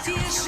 Just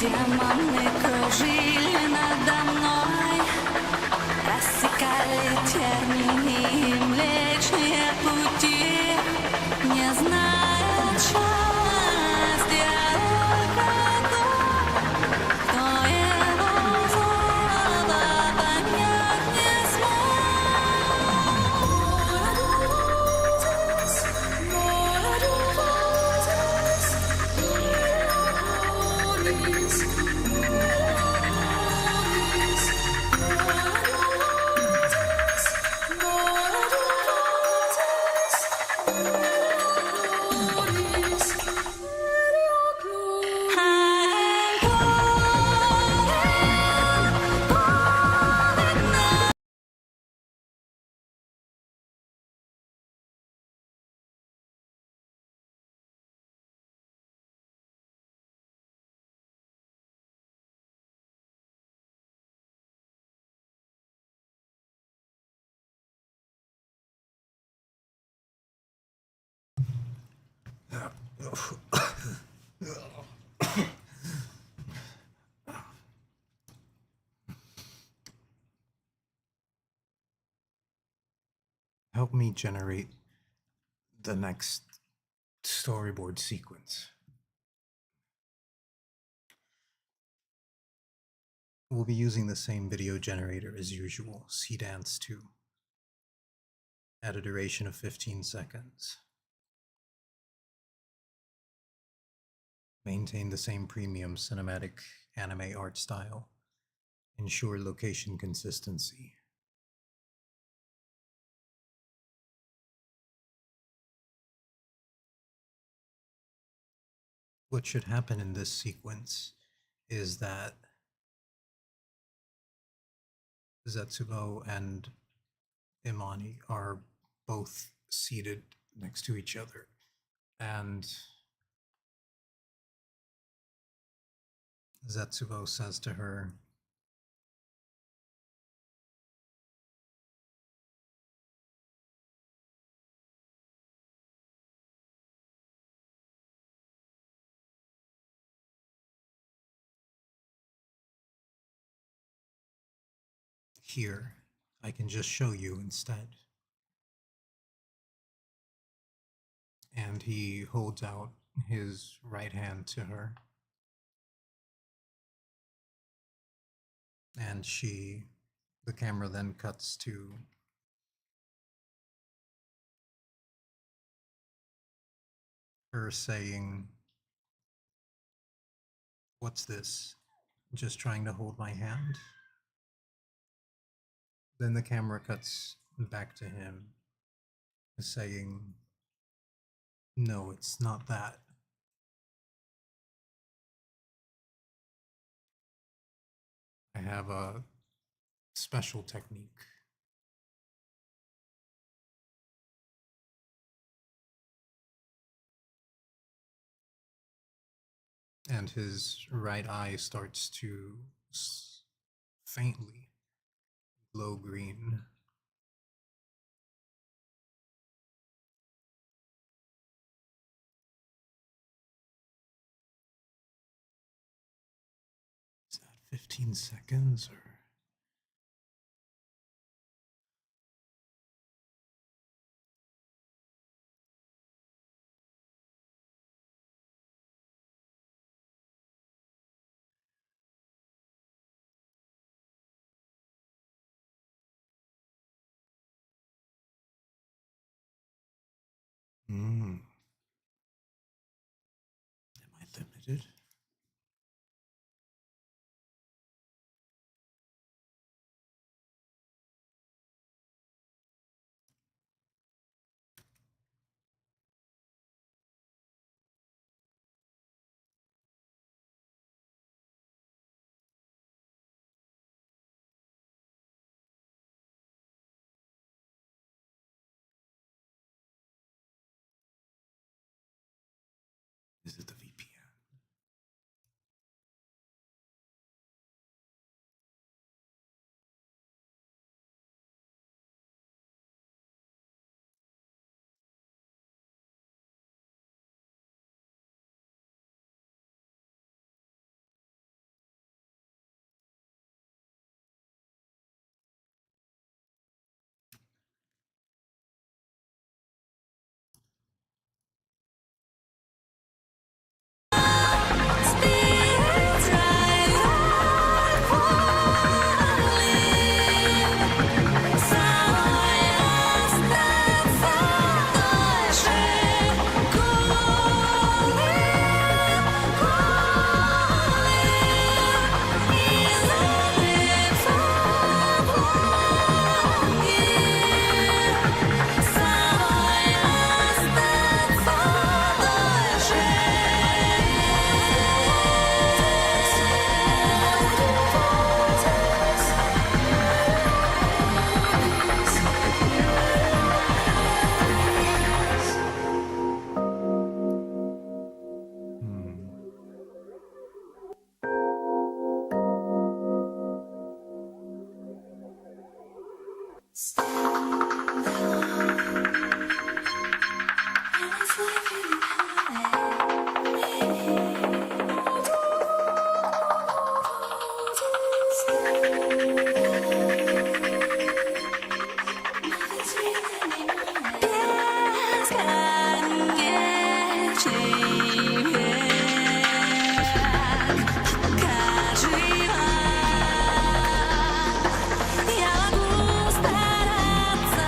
Демоны кружили надо мной, рассекали тернии и млечные пути, не зная, что сделал врагу, кто его злого понять не Help me generate the next storyboard sequence. We'll be using the same video generator as usual, Cdance 2, at a duration of 15 seconds. Maintain the same premium cinematic anime art style. Ensure location consistency. What should happen in this sequence is that Zetsubo and Imani are both seated next to each other, and Zetsubo says to her, "Here, I can just show you instead." And he holds out his right hand to her. And the camera then cuts to her saying, "What's this? Just trying to hold my hand?" Then the camera cuts back to him, saying, "No, it's not that. I have a special technique." And his right eye starts to faintly glow green. Is that 15 seconds or connected. Is it the VPN? Spirits ride on falling. Silence that's Я могу стараться,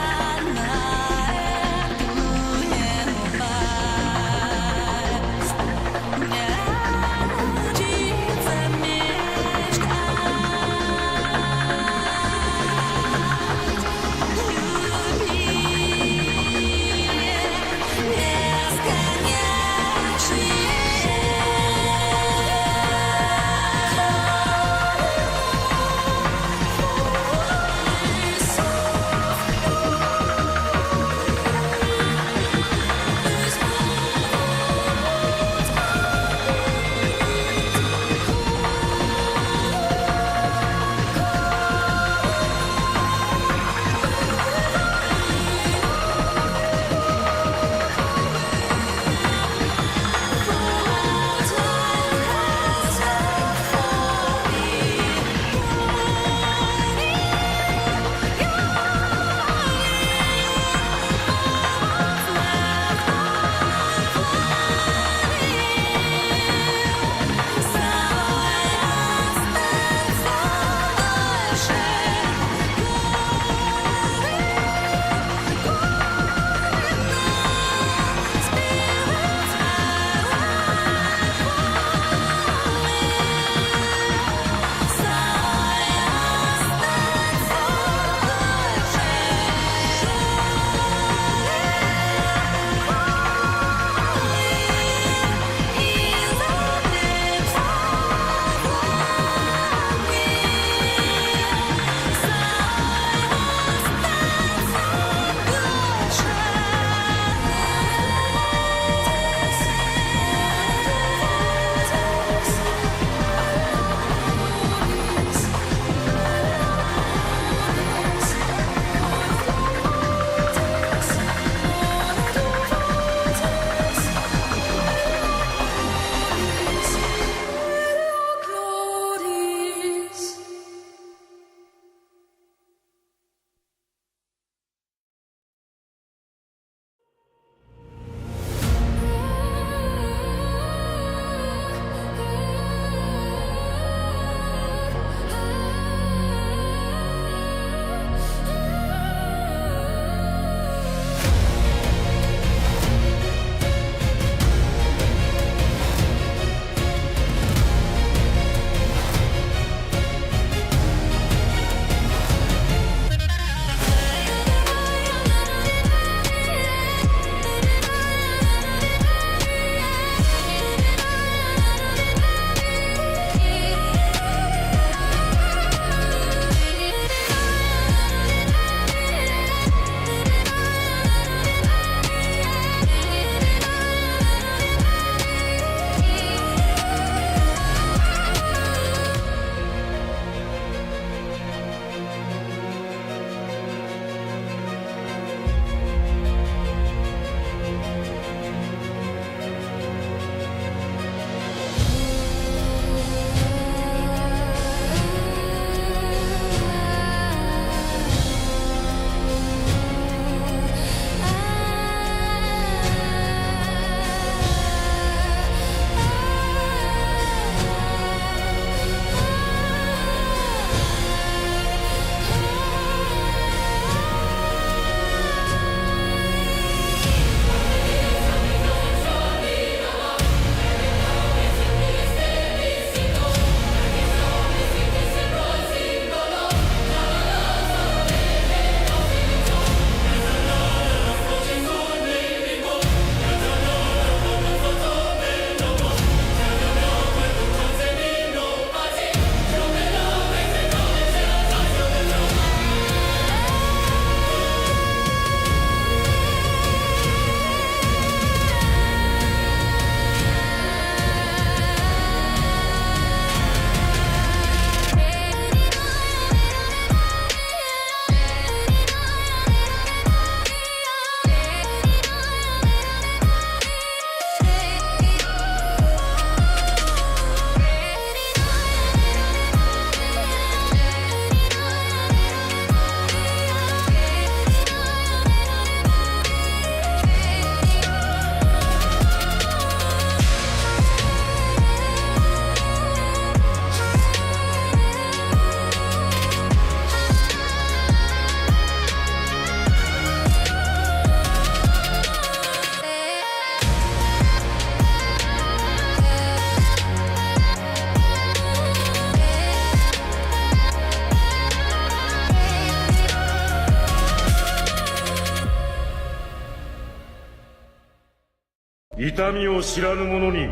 痛みを知らぬ者に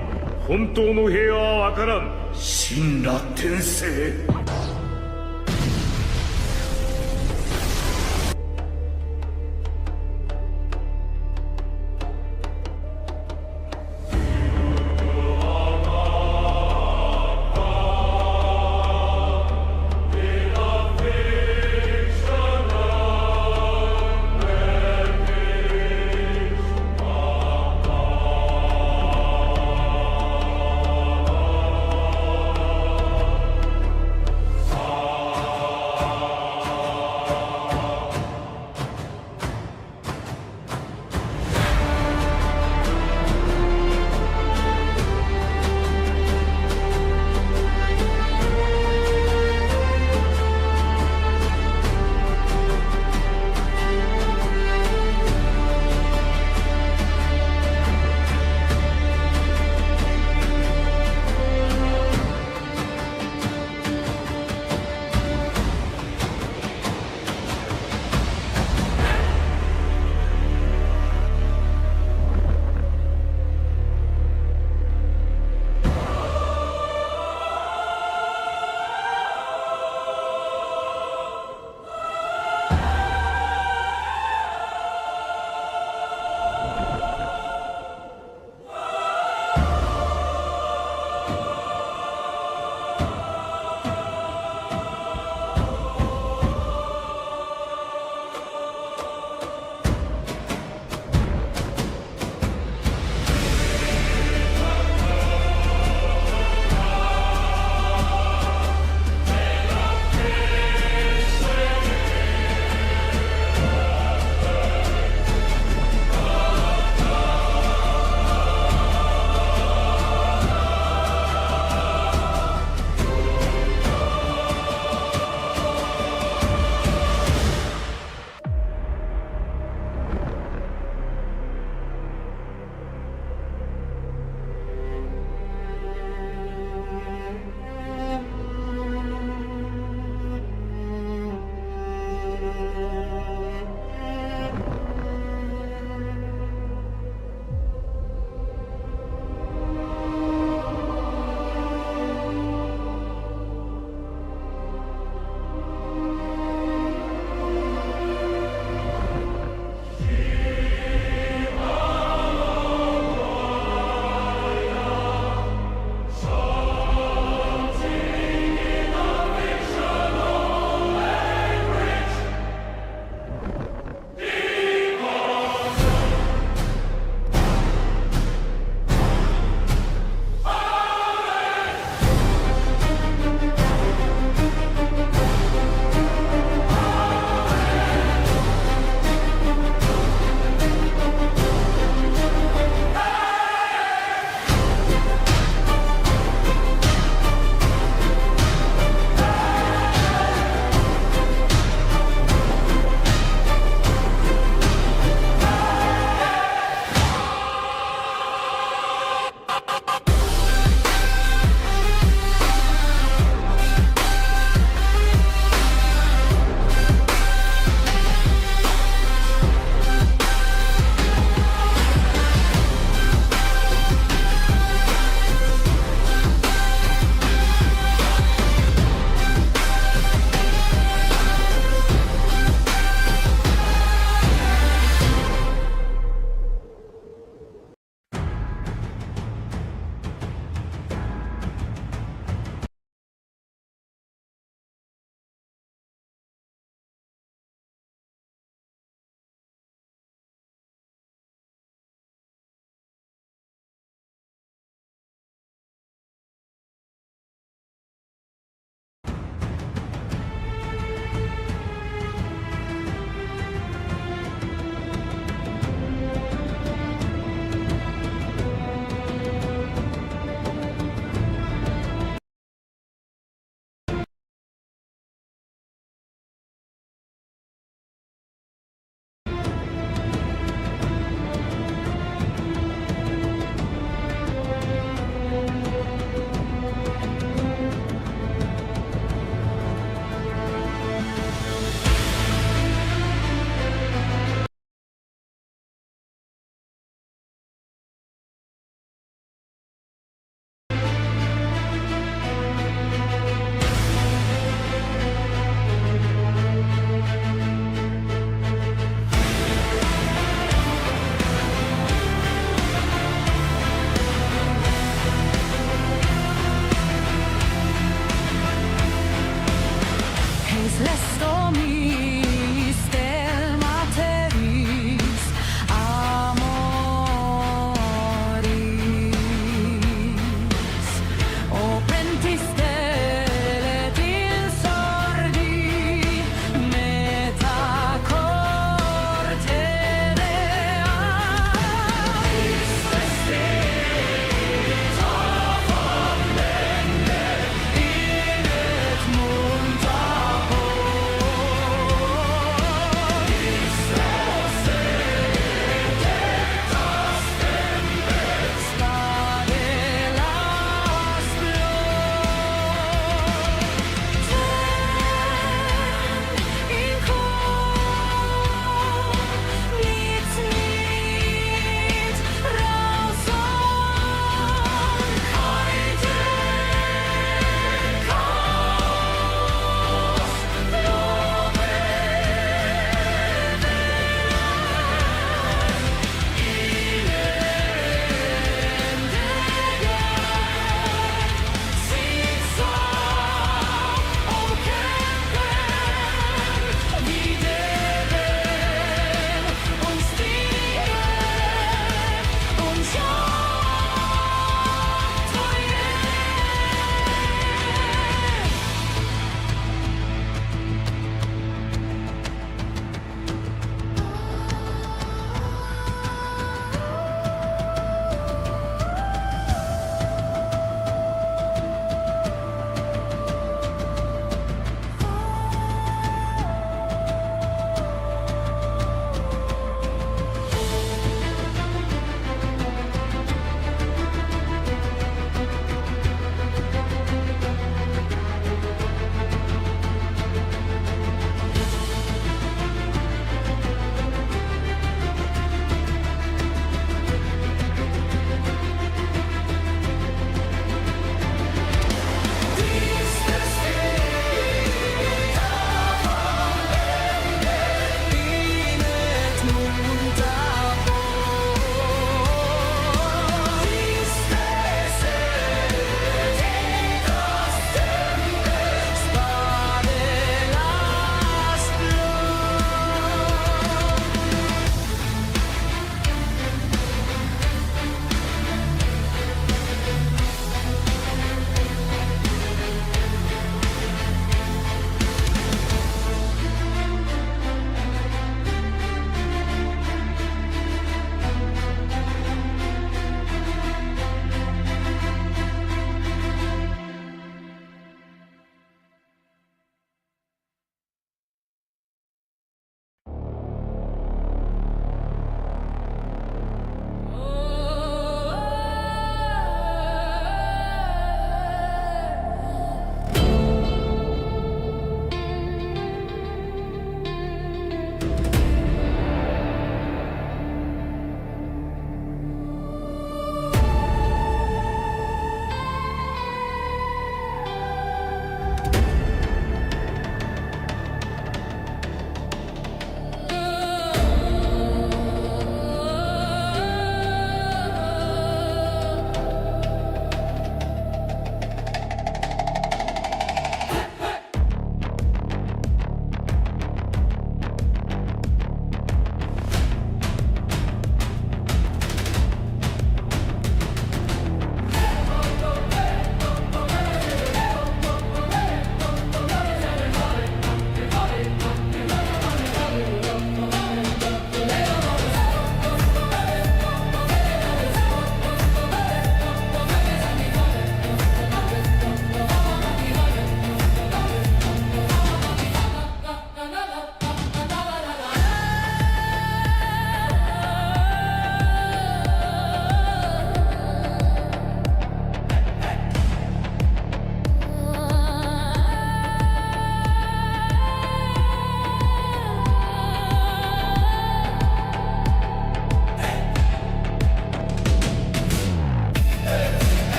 本当の平和は分からん。神羅転生。resto mis del materis amoris oprentis teletil sordi meta corte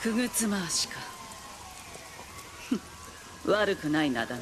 くぐつ回しか。悪くない名だな。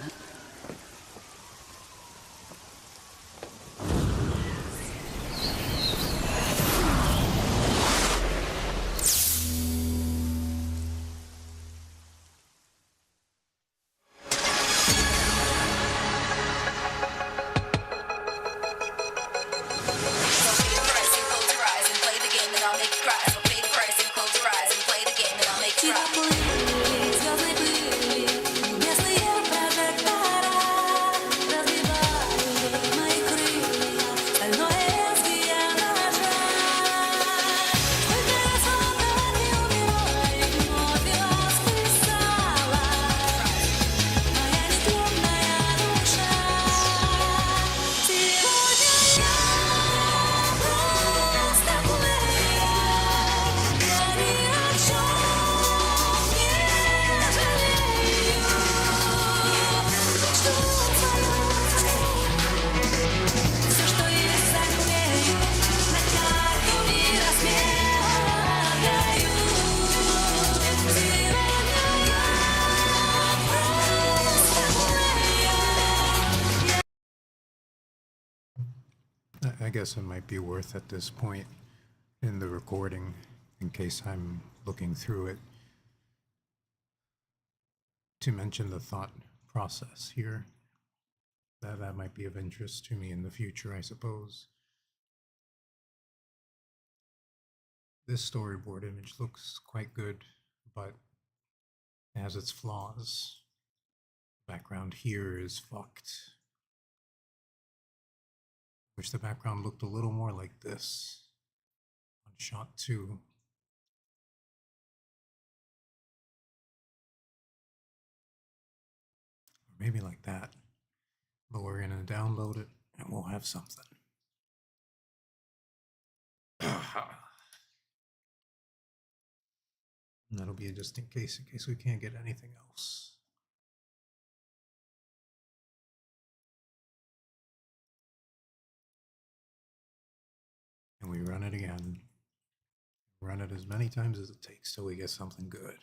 I guess it might be worth at this point in the recording, in case I'm looking through it, to mention the thought process here. That might be of interest to me in the future, I suppose. This storyboard image looks quite good, but it has its flaws. The background here is fucked. Wish the background looked a little more like this on shot 2. Or maybe like that. But we're gonna download it and we'll have something. And that'll be just in case we can't get anything else. And we run it again. Run it as many times as it takes till we get something good.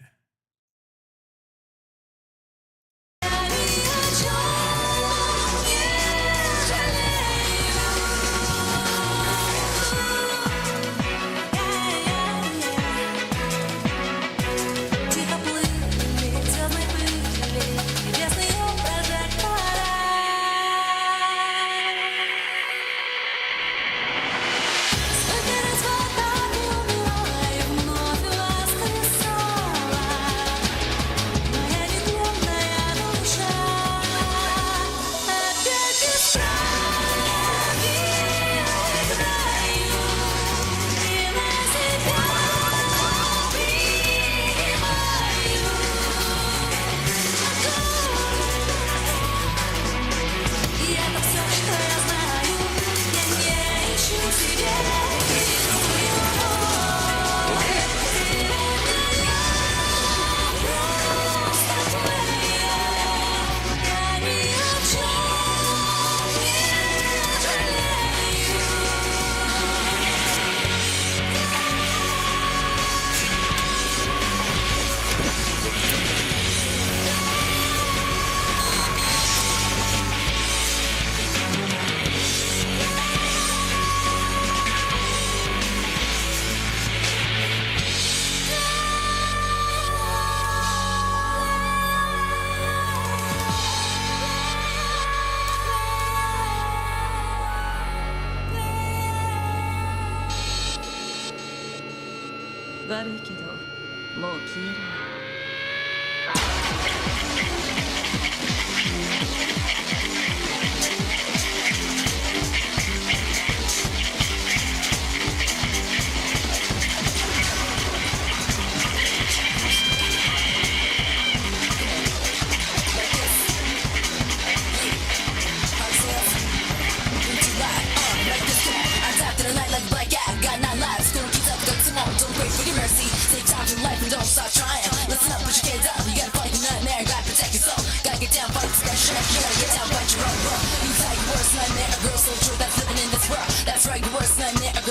悪いけどもう消えるわ。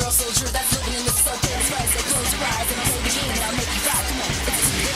Soldier that's living in this soul. That's right, so close your eyes and I'll play the game and I'll make you cry. Come on, it's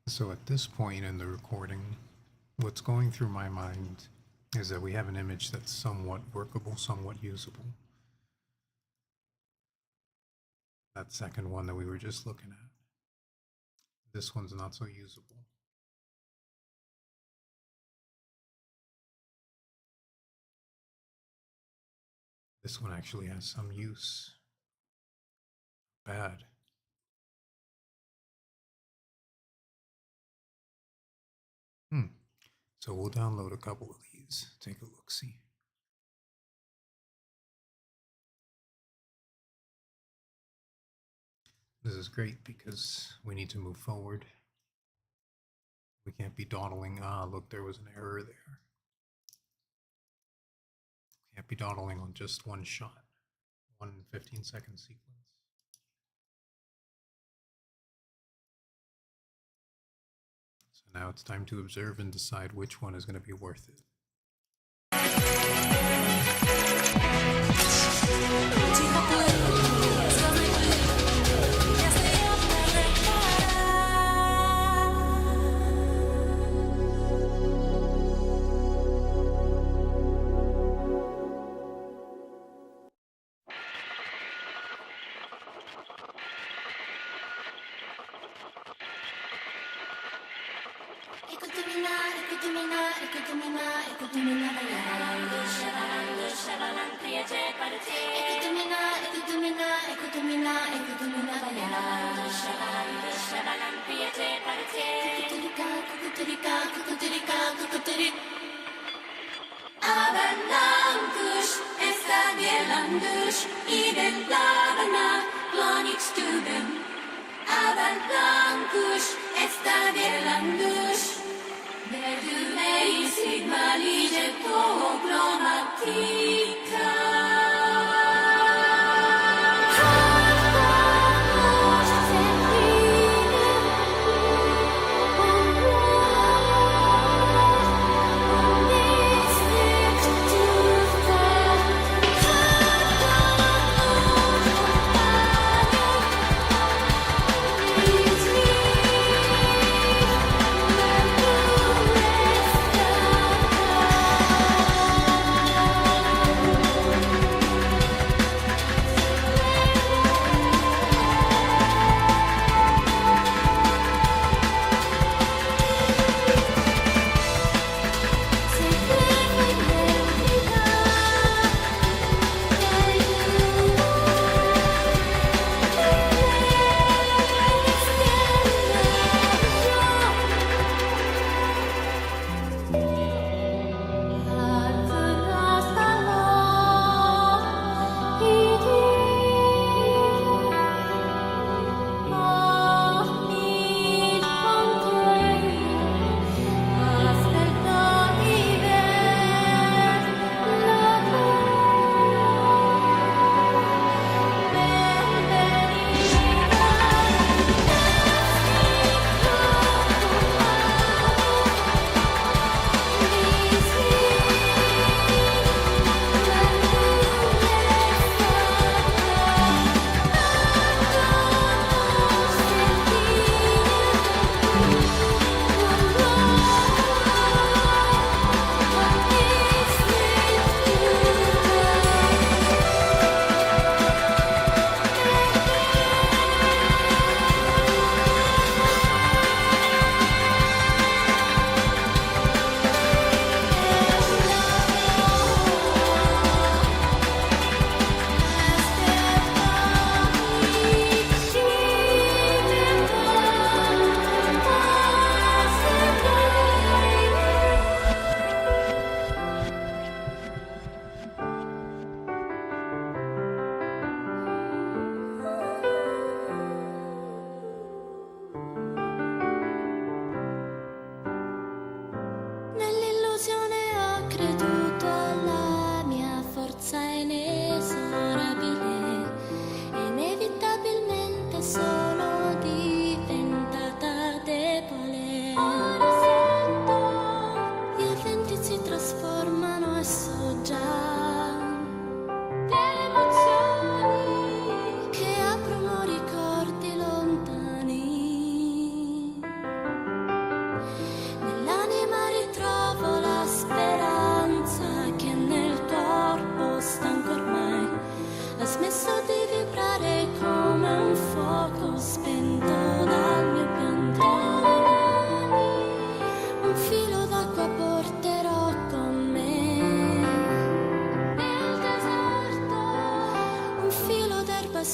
So at this point in the recording, what's going through my mind is that we have an image that's somewhat workable, somewhat usable. That second one that we were just looking at. This one's not so usable. This one actually has some use. Bad. So we'll download a couple of these, take a look-see. This is great because we need to move forward. We can't be dawdling, look, there was an error there. Can't be dawdling on just one shot, one 15-second sequence. So now it's time to observe and decide which one is going to be worth it. Avalanche, esta Langush, Eden Lavana, Clonic Student. Avalanche, esta Langush, Verdulei, Sigma, Ligeto, Chromatica.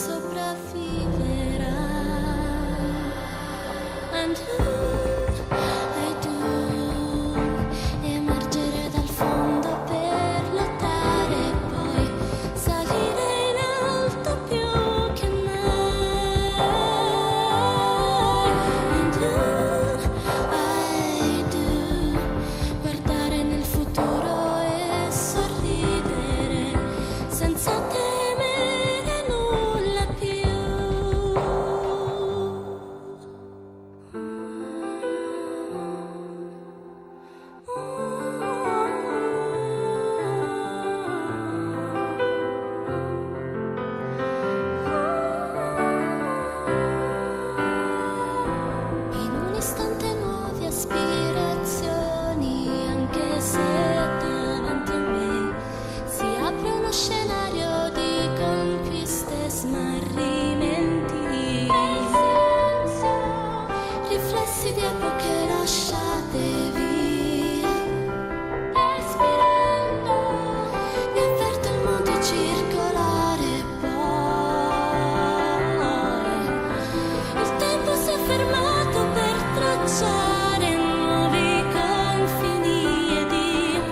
sopravviverai. And I do emergere dal fondo per lottare e poi salire in alto più che mai. And I do guardare nel futuro e sorridere senza temere nulla più. In un istante nuove aspirazioni, anche se davanti a me si apre uno scenario di conquiste e smarrimenti. Riflessi di epoche lasciate via. Respirando, mi avverto il mondo circolare poi. Il tempo si è fermato per tracciare nuovi confini ed io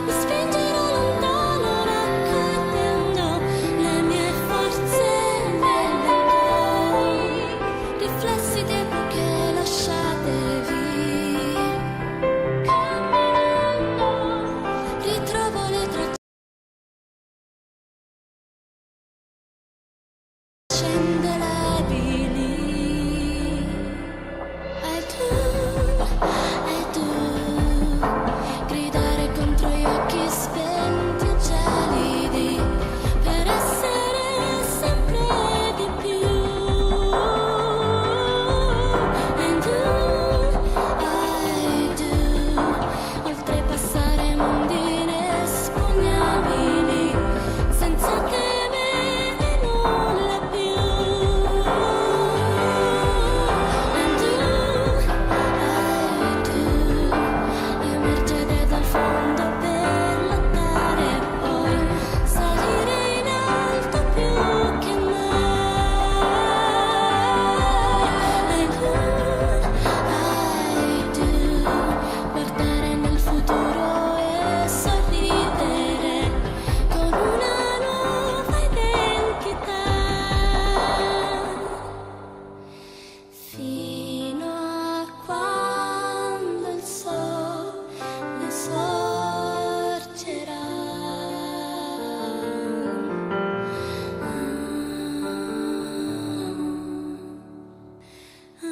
mi spingerò lontano raccogliendo le mie forze nelle poi. Riflessi di epoche lasciate via. Camminando ritrovo le tracce indelebili. I do gridare contro gli occhi spenti e gelidi per essere sempre di più. And I do oltrepassare mondi inespugnabili senza temere nulla più. And I do emergere dal fondo per lottare e poi salire in alto più che mai. And I do guardare nel futuro e sorridere con una nuova identità. Fino a quando il sole sorgerà. I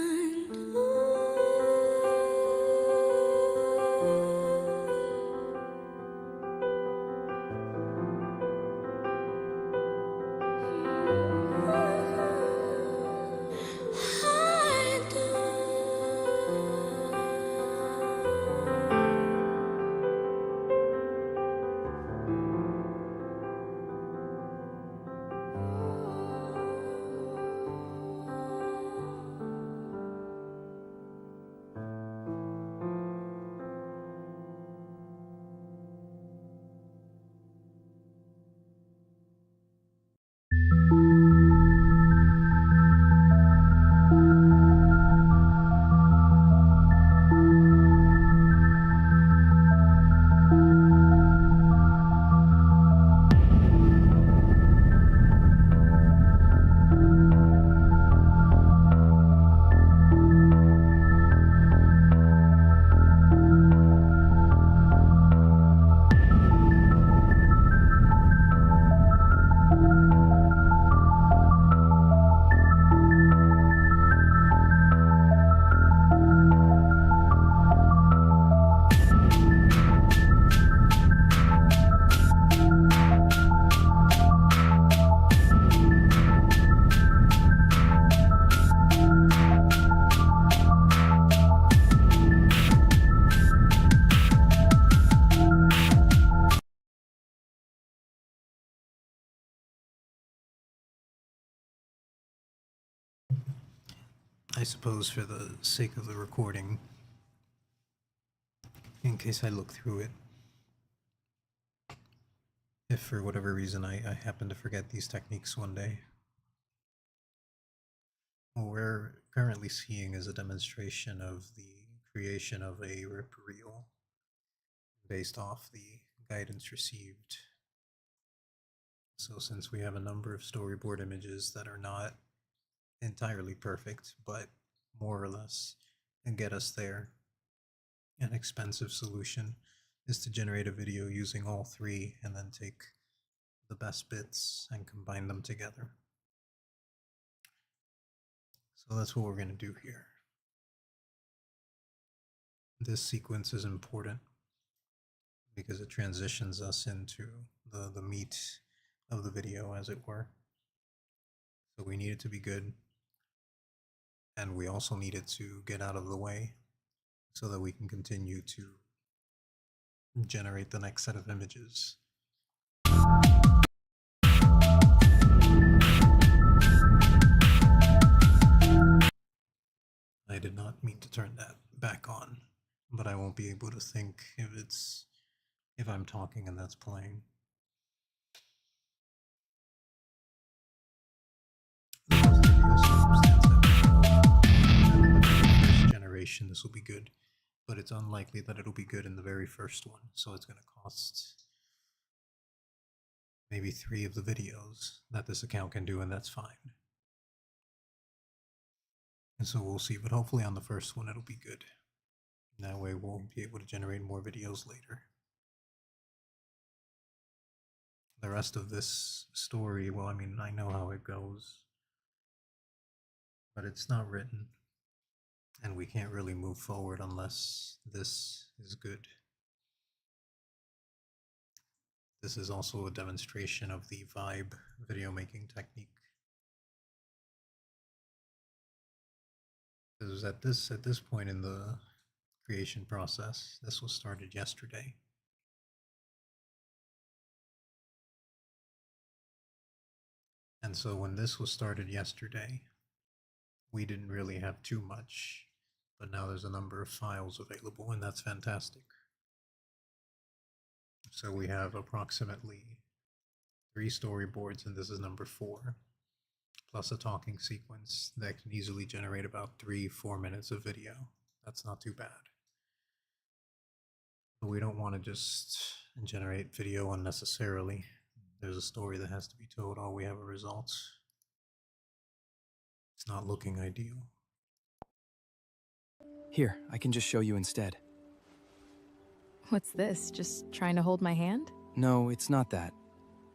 do. I suppose for the sake of the recording, in case I look through it, if for whatever reason I happen to forget these techniques one day, What we're currently seeing is a demonstration of the creation of a rip reel based off the guidance received. So since we have a number of storyboard images that are not entirely perfect, but more or less get us there, an expensive solution is to generate a video using all three and then take the best bits and combine them together. So that's what we're going to do here. This sequence is important because it transitions us into the meat of the video, as it were. So we need it to be good, and we also need it to get out of the way so that we can continue to generate the next set of images. I did not mean to turn that back on, but I won't be able to think if I'm talking and that's playing. First generation, this will be good, but it's unlikely that it'll be good in the very first one, so it's going to cost maybe 3 of the videos that this account can do, and that's fine. And so we'll see, but hopefully on the first one it'll be good. That way we'll be able to generate more videos later. The rest of this story, well, I mean, I know how it goes, but it's not written, and we can't really move forward unless this is good. This is also a demonstration of the vibe video making technique. Because at this point in the creation process, this was started yesterday. And so when this was started yesterday, we didn't really have too much, but now there's a number of files available, and that's fantastic. So we have approximately 3 storyboards, and this is number 4, plus a talking sequence that can easily generate about 3-4 minutes of video. That's not too bad. But we don't want to just generate video unnecessarily. There's a story that has to be told. All we have are results. It's not looking ideal. Here, I can just show you instead. What's this? Just trying to hold my hand? No, it's not that.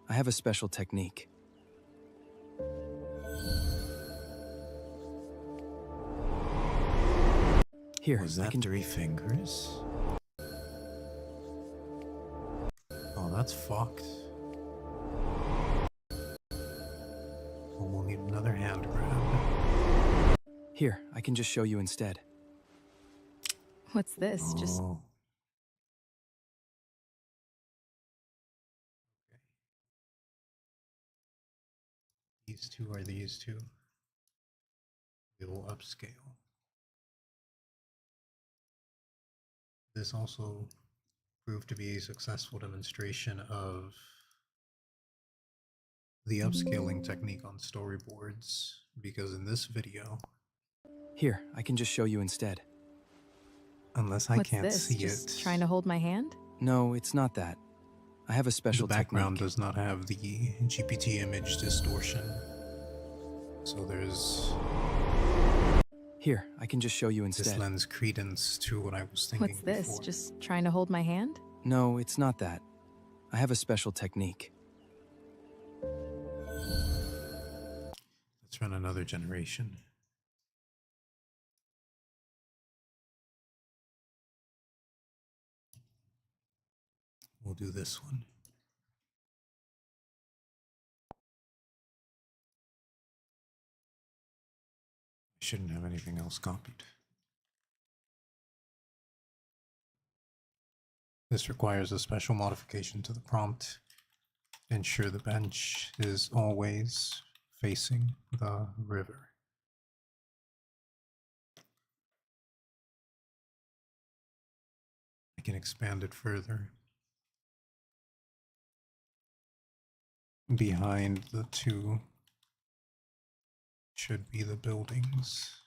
I have a special technique. Here, Was I that can 3 fingers? Oh, that's fucked. Oh, we'll need another hand grab. Here, I can just show you instead. What's this? Just Oh. Okay. These two are these two. We will upscale. This also proved to be a successful demonstration of the upscaling technique on storyboards, because in this video, Here, I can just show you instead. unless I what's can't this? see Just it, trying to hold my hand? No, it's not that. I have a the special background technique. does not have the GPT image distortion. So there's Here, I can just show you this instead. lends credence to what I was thinking What's this? before. Just trying to hold my hand? No, it's not that. I have a special technique. Let's run another generation. We'll do this one. I shouldn't have anything else copied. This requires a special modification to the prompt. Ensure the bench is always facing the river. I can expand it further. Behind the 2 should be the buildings.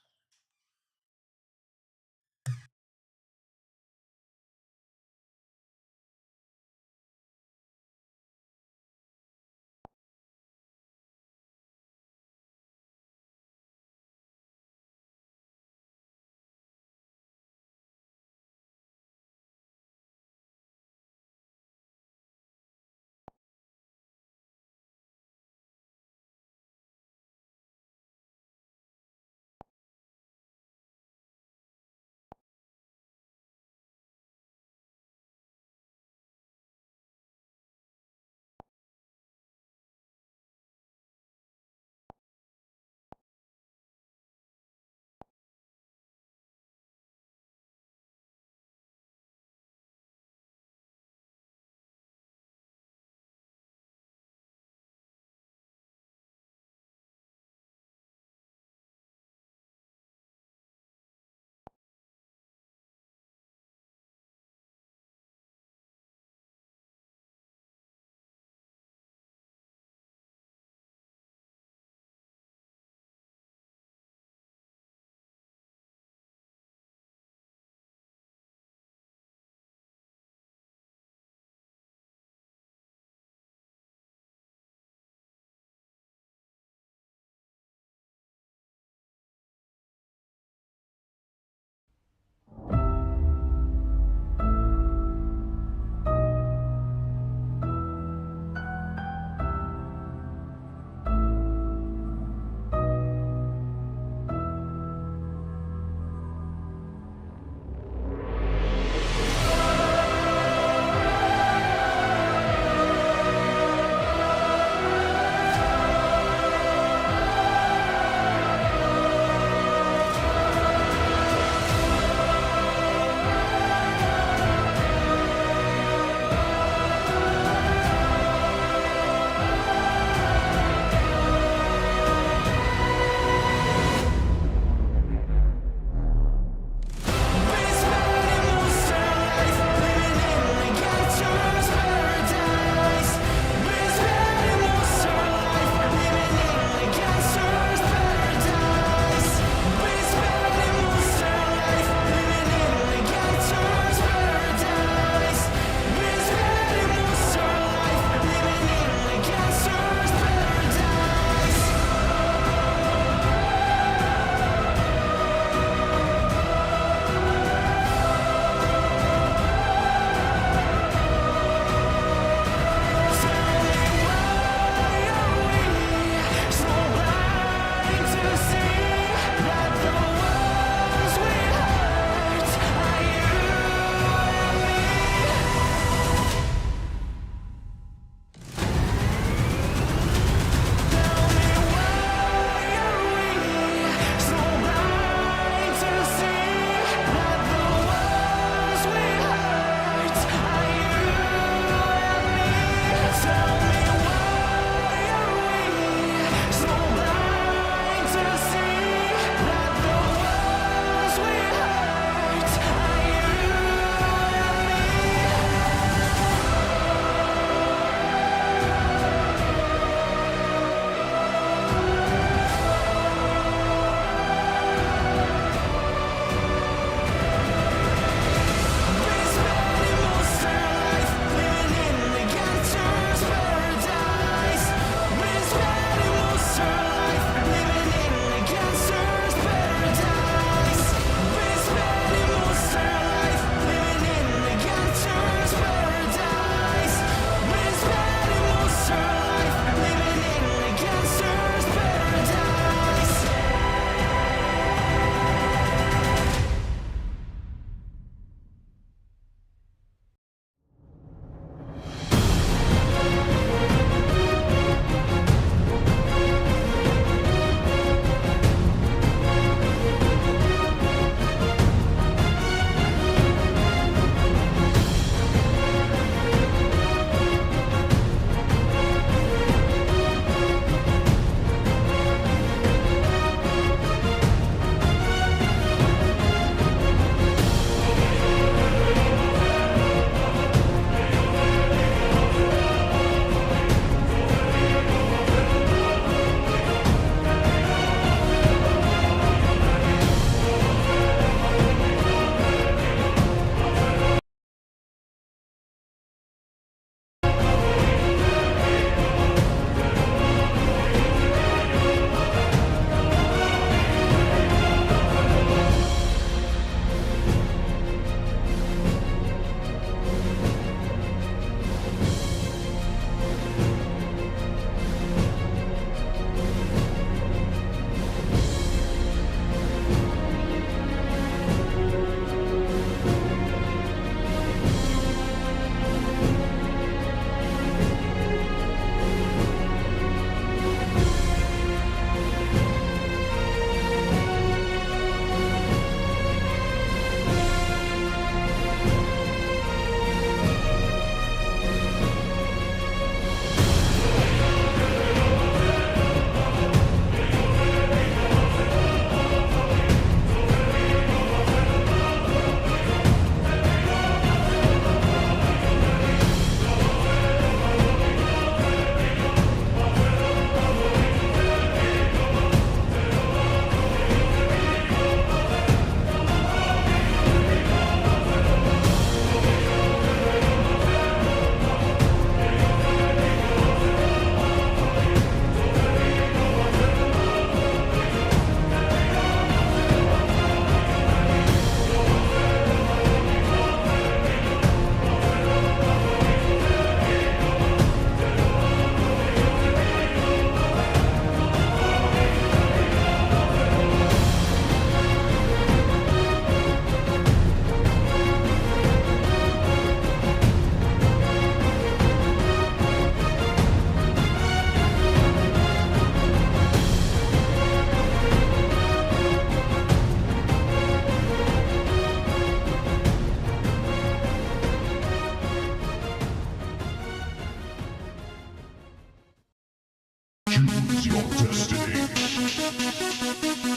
Choose your destiny.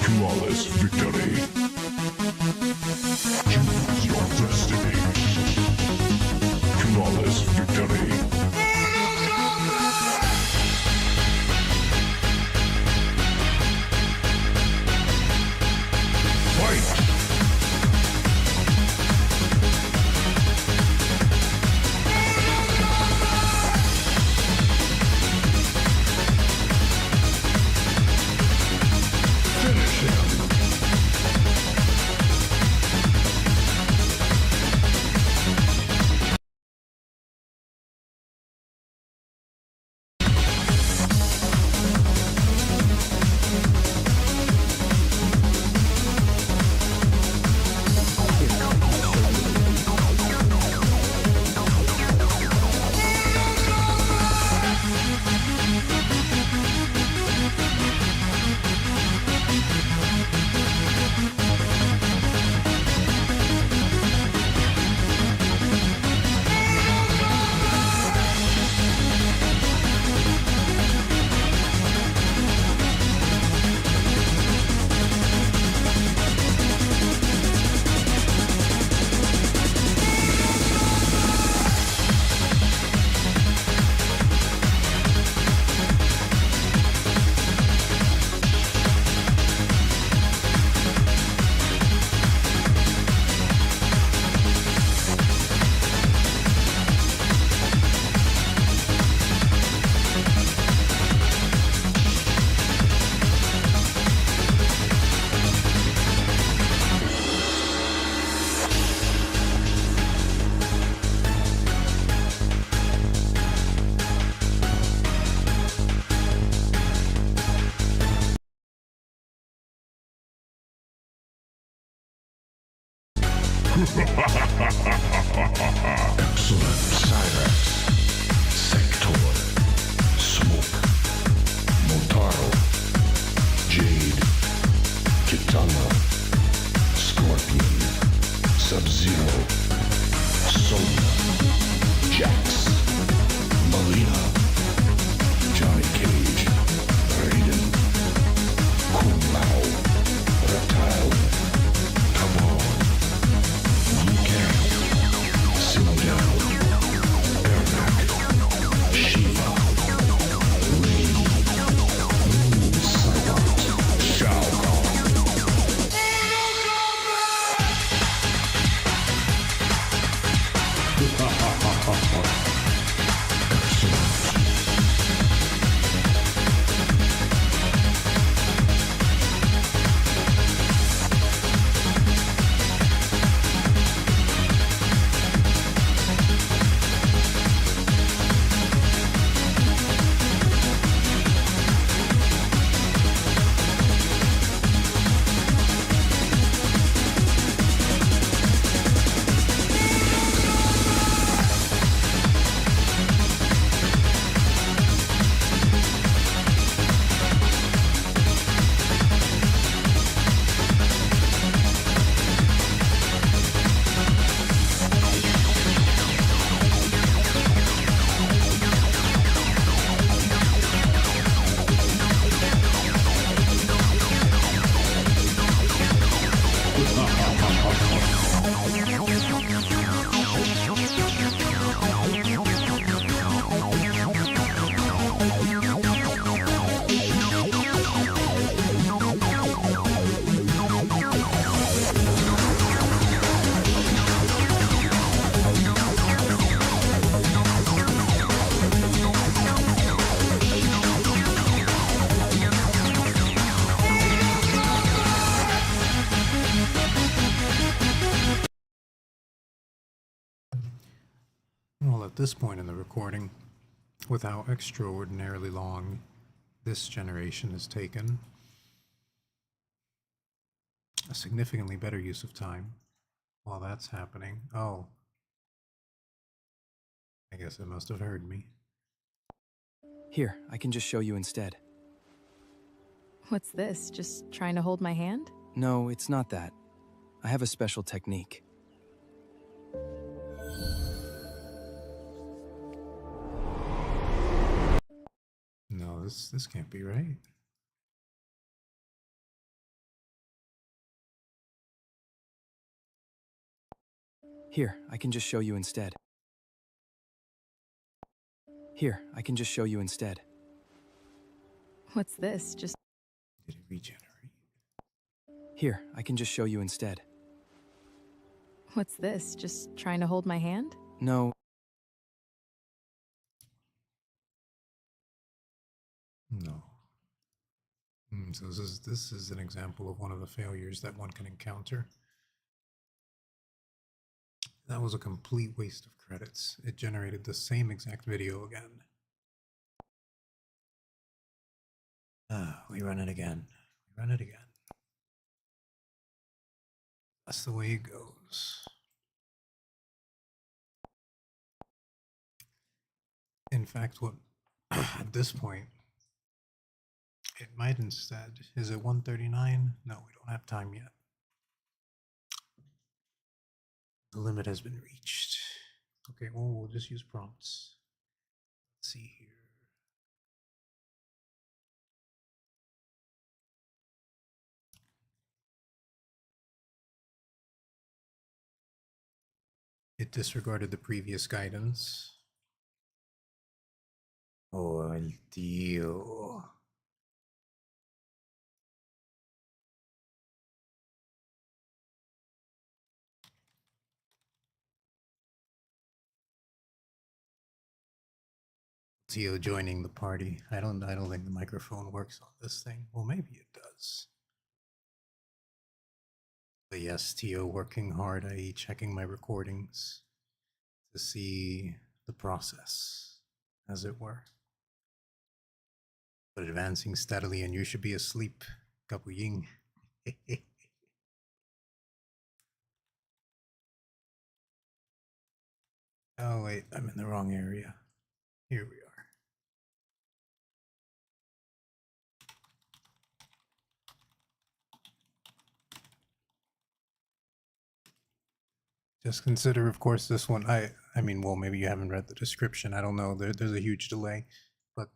Flawless victory. Choose your destiny. Flawless victory. Fight! Excellent. Cyrax. Sector. Smoke. Motaro. Jade. Kitana. Scorpion. Sub-Zero. Sonya. Jax. Melina. Johnny Cage. Raiden. Kung Lao. Reptile. Come on. You can. Simmer down. Ermac. Shiva. Rain. Cyborg. Shao Kahn. Well, at this point in the recording, with how extraordinarily long this generation has taken, a significantly better use of time while that's happening. Oh, I guess it must have heard me. Here, I can just show you instead. What's this? Just trying to hold my hand? No, it's not that. I have a special technique. No, this can't be right. Here, I can just show you instead. Here, I can just show you instead. What's this? Just Did it regenerate? Here, I can just show you instead. what's this? Just trying to hold my hand? No, No. So this is an example of one of the failures that one can encounter. That was a complete waste of credits. It generated the same exact video again. We run it again. We run it again. That's the way it goes. In fact, what at this point, it might instead, is it 1:39? No, we don't have time yet. The limit has been reached. Okay, well, we'll just use prompts. Let's see here. It disregarded the previous guidance. Oh, el tío. Tio joining the party. I don't think the microphone works on this thing. Well, maybe it does. But yes, Tio working hard, i.e. checking my recordings to see the process, as it were. But advancing steadily, and you should be asleep, Kapuying. Oh wait, I'm in the wrong area. Here we are. Just consider, of course, this one. I mean, well, maybe you haven't read the description. I don't know. There's a huge delay, but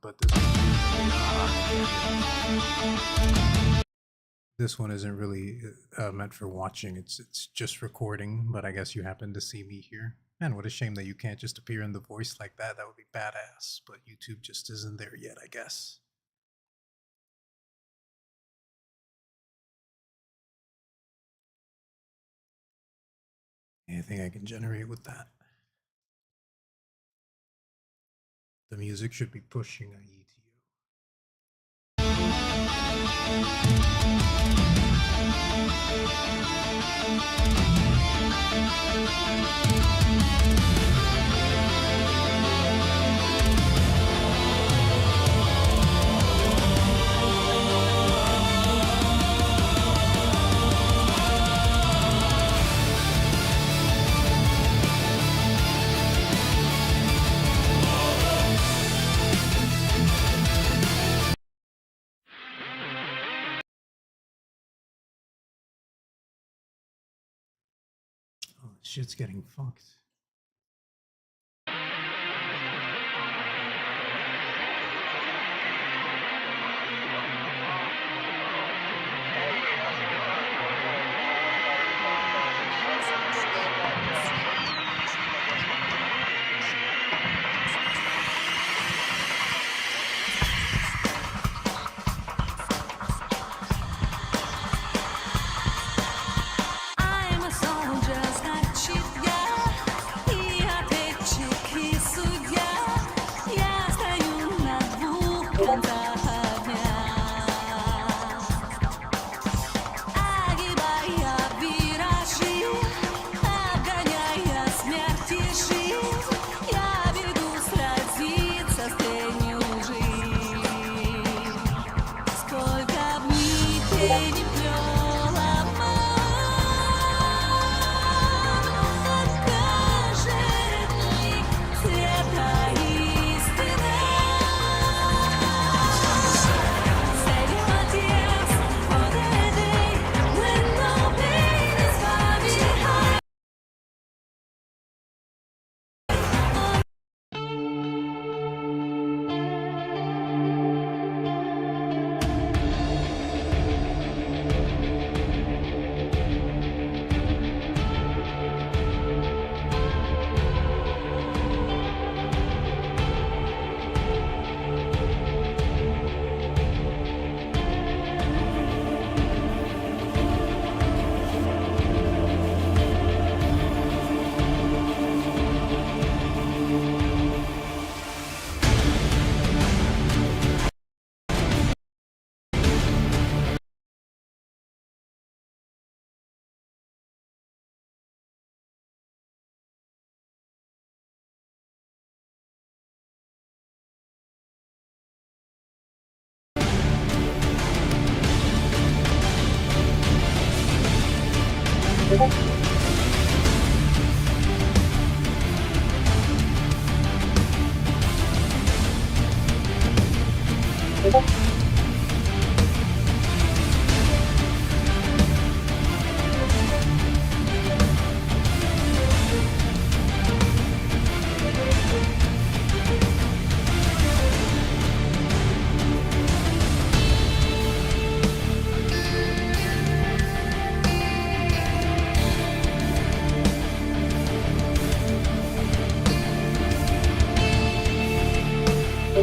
this one isn't really meant for watching. It's just recording. But I guess you happen to see me here. Man, what a shame that you can't just appear in the voice like that. That would be badass. But YouTube just isn't there yet, I guess. Anything I can generate with that? The music should be pushing IE to you. Shit's getting fucked. I'm a soldier, значит я и ответчик, и судья. Я стою на двух концах огня, огибая виражи, обгоняя смерть и жизнь. Я бегу сразиться с тенью лжи. Сколько в нитей не плел обман, покажет лик света истины.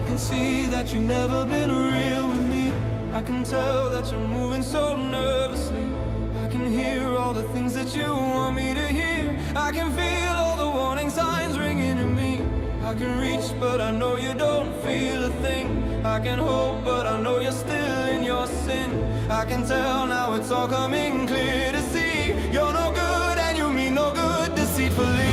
can see that you've never been real with me. I can tell that you're moving so nervously. I can hear all the things that you want me to hear. I can feel all the warning signs ringing in me. I can reach, but I know you don't feel a thing. I can hope, but I know you're still in your sin. I can tell now it's all coming clear to see. You're no good and you mean no good deceitfully.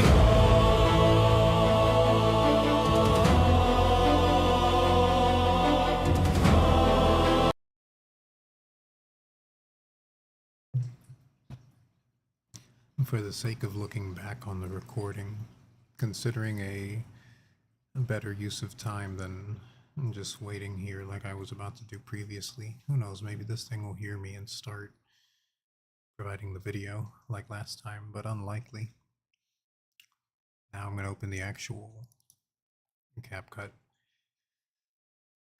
For the sake of looking back on the recording, considering a better use of time than just waiting here like I was about to do previously, who knows, maybe this thing will hear me and start providing the video like last time, but unlikely. Now I'm going to open the actual CapCut,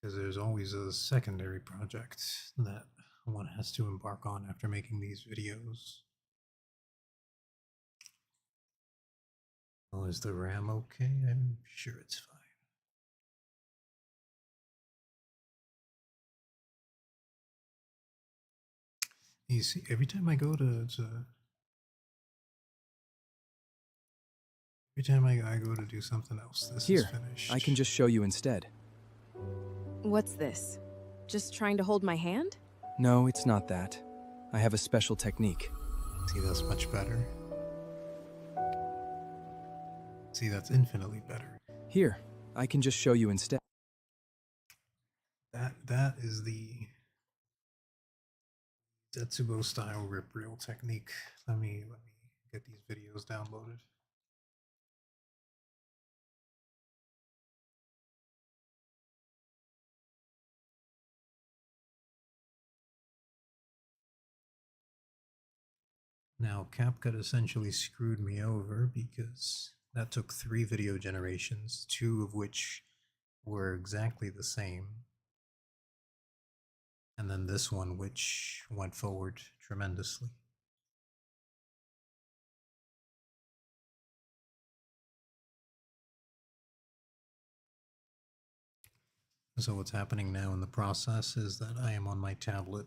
because there's always a secondary project that one has to embark on after making these videos. Oh, is the RAM okay? I'm sure it's fine. You see, every time I go to every time I go to do something else, this is Here, finished. I can just show you instead. What's this? Just trying to hold my hand? No, it's not that. I have a special technique. See, that's much better. See, that's infinitely better. Here, I can just show you instead. That is the Zetsubo style rip reel technique. Let me get these videos downloaded. Now, CapCut essentially screwed me over because that took 3 video generations, 2 of which were exactly the same, and then this one, which went forward tremendously. So what's happening now in the process is that I am on my tablet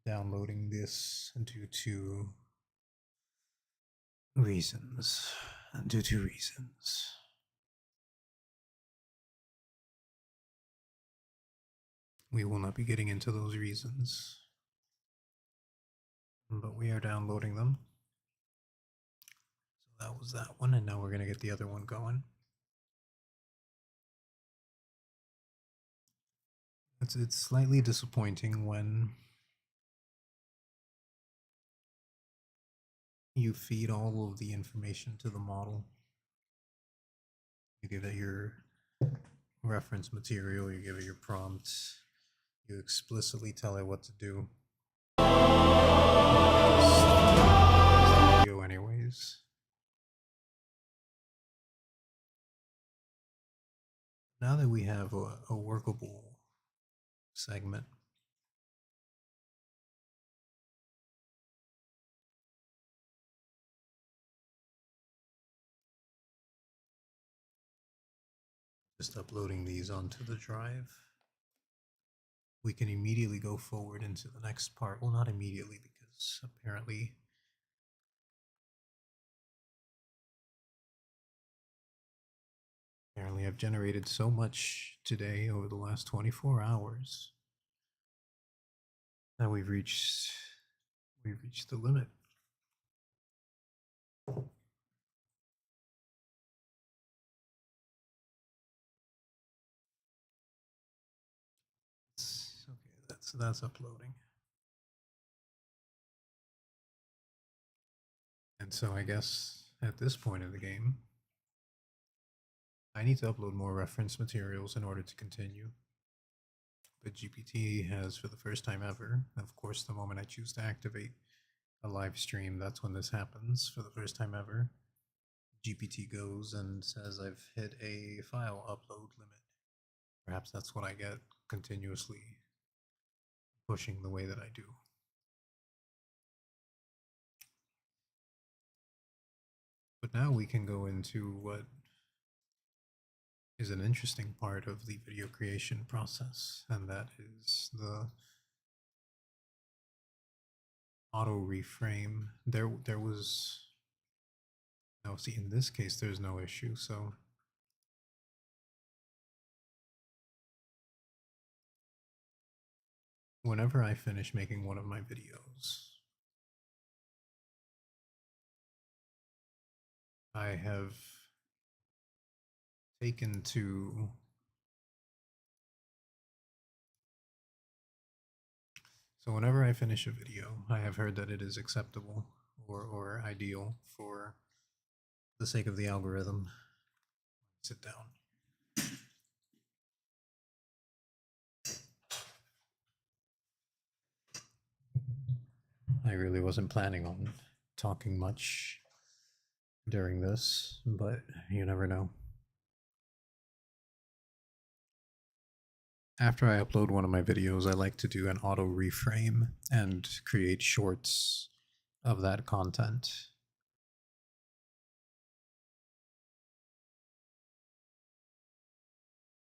downloading this due to reasons. We will not be getting into those reasons, but we are downloading them. That was that one, and now we're going to get the other one going. It's slightly disappointing when you feed all of the information to the model. You give it your reference material, you give it your prompts, you explicitly tell it what to do. Video anyways. Now that we have a workable segment, just uploading these onto the drive, we can immediately go forward into the next part. Well, not immediately, because apparently I've generated so much today over the last 24 hours that we've reached the limit. Okay, that's uploading. And so I guess at this point in the game, I need to upload more reference materials in order to continue. But GPT has, for the first time ever, of course, the moment I choose to activate a live stream, that's when this happens. For the first time ever, GPT goes and says I've hit a file upload limit. Perhaps that's what I get continuously pushing the way that I do. But now we can go into what is an interesting part of the video creation process, and that is the auto reframe. There was, now see, in this case there's no issue. So whenever I finish making one of my videos, I have taken to whenever I finish a video, I have heard that it is acceptable or ideal for the sake of the algorithm. Sit down. I really wasn't planning on talking much during this, but you never know. After I upload one of my videos, I like to do an auto reframe and create shorts of that content.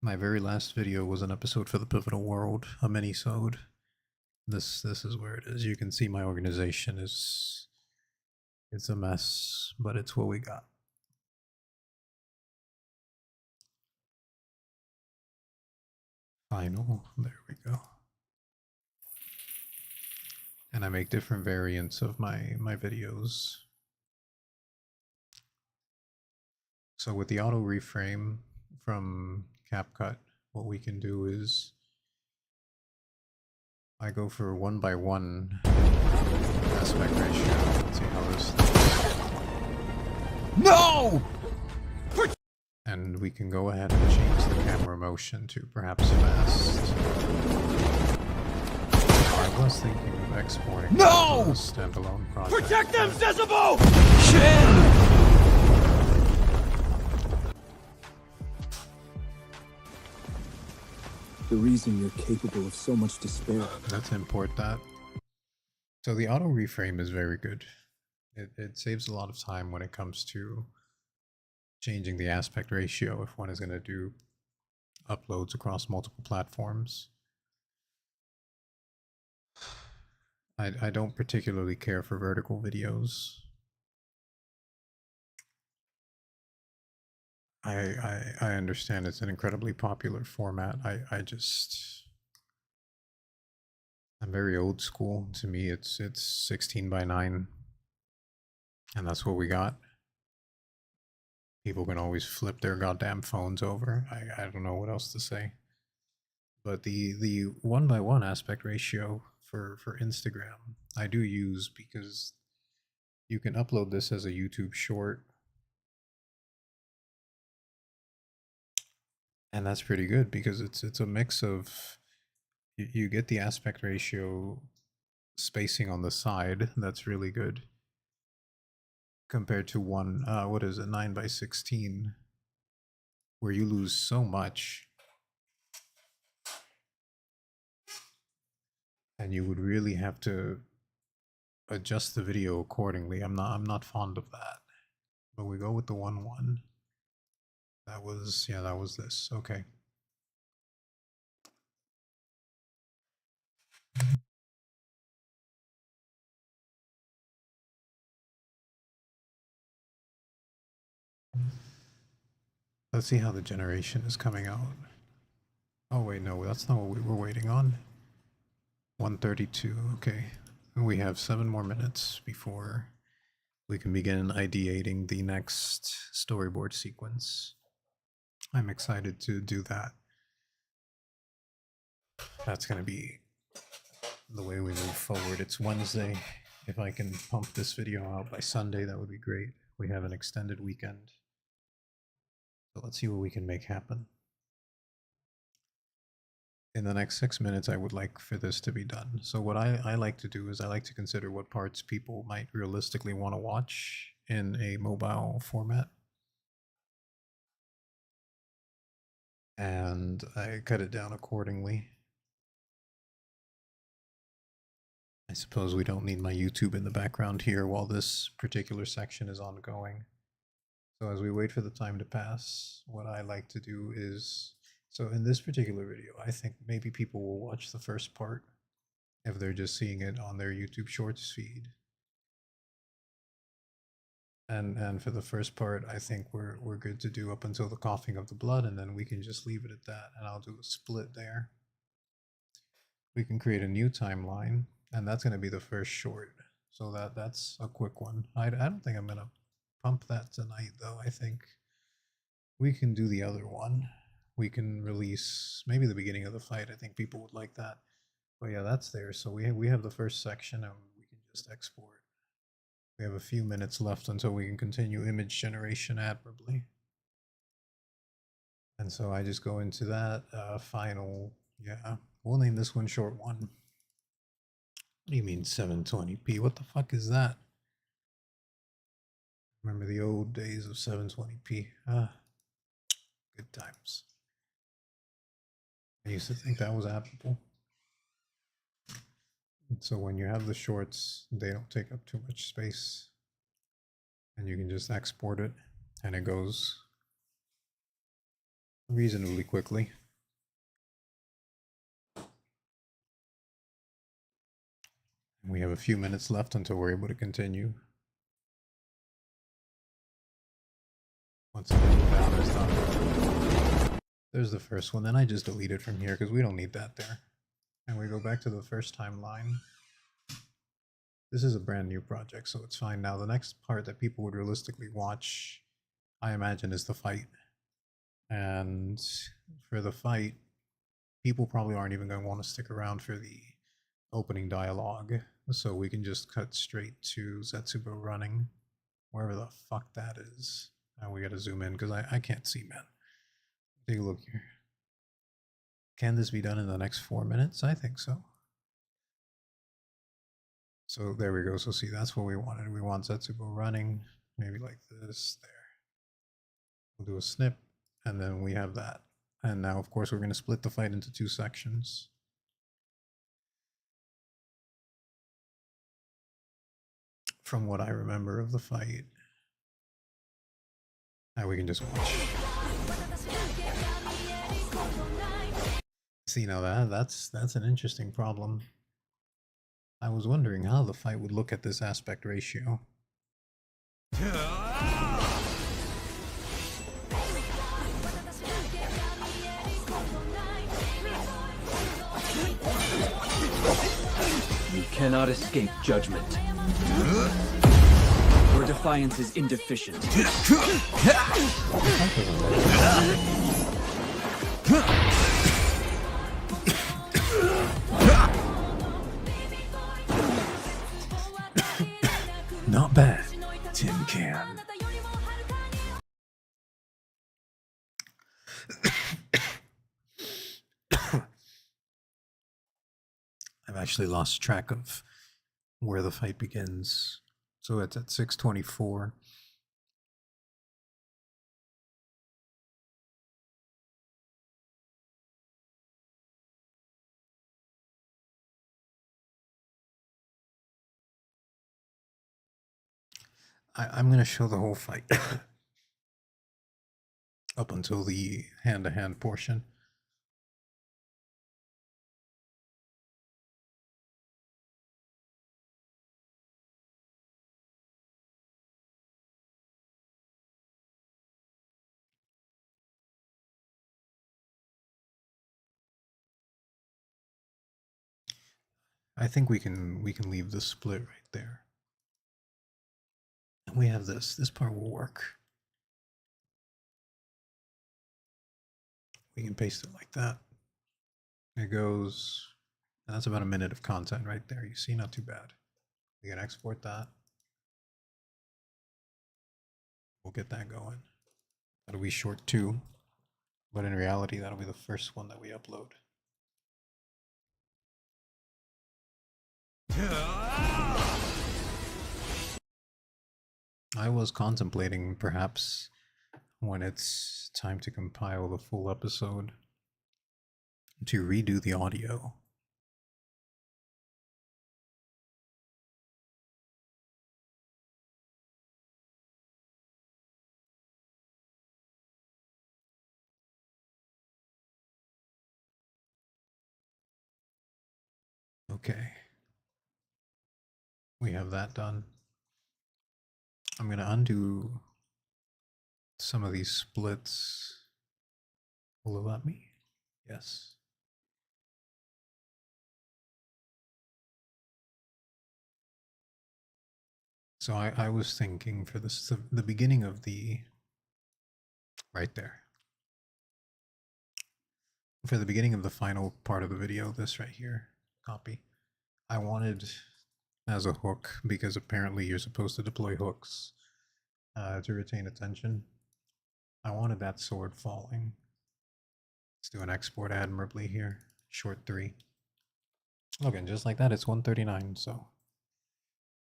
My very last video was an episode for the Pivotal World, a mini-sode. This is where it is. You can see my organization it's a mess, but it's what we got. Final, there we go. And I make different variants of my videos. So with the auto reframe from CapCut, what we can do is I go for 1:1 aspect ratio. Let's see how this No! And we can go ahead and change the camera motion to perhaps fast. I was thinking of exporting a standalone project. Protect them, Zezabo! The reason you're capable of so much despair. Let's import that. So the auto reframe is very good. It saves a lot of time when it comes to changing the aspect ratio if one is going to do uploads across multiple platforms. I don't particularly care for vertical videos. I understand it's an incredibly popular format. I'm very old school. To me, it's 16:9, and that's what we got. People can always flip their goddamn phones over. I don't know what else to say. But the 1:1 aspect ratio for Instagram I do use because you can upload this as a YouTube short. And that's pretty good because it's a mix of you get the aspect ratio spacing on the side. That's really good compared to one what is it, 9:16, where you lose so much and you would really have to adjust the video accordingly. I'm not fond of that. But we go with the 1:1. That was, yeah, that was this. Okay. Let's see how the generation is coming out. Oh wait, no, that's not what we were waiting on. 132, okay. We have 7 more minutes before we can begin ideating the next storyboard sequence. I'm excited to do that. That's gonna be the way we move forward. It's Wednesday. If I can pump this video out by Sunday, that would be great. We have an extended weekend. So let's see what we can make happen. In the next 6 minutes, I would like for this to be done. So what I like to do is I like to consider what parts people might realistically want to watch in a mobile format. And I cut it down accordingly. I suppose we don't need my YouTube in the background here while this particular section is ongoing. So as we wait for the time to pass, what I like to do is, so in this particular video, I think maybe people will watch the first part if they're just seeing it on their YouTube Shorts feed. And for the first part, I think we're good to do up until the coughing of the blood, and then we can just leave it at that, and I'll do a split there. We can create a new timeline, and that's going to be the first short. So that's a quick one. I don't think I'm going to pump that tonight, though. I think we can do the other one. We can release maybe the beginning of the fight. I think people would like that. But yeah, that's there. So we have the first section, and we can just export. We have a few minutes left until we can continue image generation admirably. And so I just go into that final, yeah, we'll name this one short 1. What do you mean 720p? What the fuck is that? Remember the old days of 720p? Good times. I used to think that was applicable. So when you have the shorts, they don't take up too much space, and you can just export it, and it goes reasonably quickly. And we have a few minutes left until we're able to continue. Once again, the banner's done. There's the first one. Then I just delete it from here because we don't need that there. And we go back to the first timeline. This is a brand new project, so it's fine. Now, the next part that people would realistically watch, I imagine, is the fight. And for the fight, people probably aren't even going to want to stick around for the opening dialogue. So we can just cut straight to Zetsubo running, wherever the fuck that is. Now we got to zoom in because I can't see, man. Take a look here. Can this be done in the next 4 minutes? I think so. So there we go. So see, that's what we wanted. We want Zetsubo running, maybe like this, there. We'll do a snip, and then we have that. And now, of course, we're going to split the fight into 2 sections. From what I remember of the fight. Now we can just watch. See, now that's an interesting problem. I was wondering how the fight would look at this aspect ratio. You cannot escape judgment. Your appliances indeficient. Not bad, Tin Can. I've actually lost track of where the fight begins. So it's at 6:24. I'm going to show the whole fight up until the hand-to-hand portion. I think we can leave the split right there. And we have this. This part will work. We can paste it like that. It goes, and that's about a minute of content right there. You see, not too bad. We can export that. We'll get that going. That'll be short too, but in reality, that'll be the first one that we upload. I was contemplating perhaps when it's time to compile the full episode to redo the audio. Okay. We have that done. I'm going to undo some of these splits. Will it let me? Yes. So I was thinking for this, the beginning of the, right there. For the beginning of the final part of the video, this right here, copy. I wanted as a hook, because apparently you're supposed to deploy hooks to retain attention. I wanted that sword falling. Let's do an export admirably here. Short 3. Look, and just like that, it's 139, so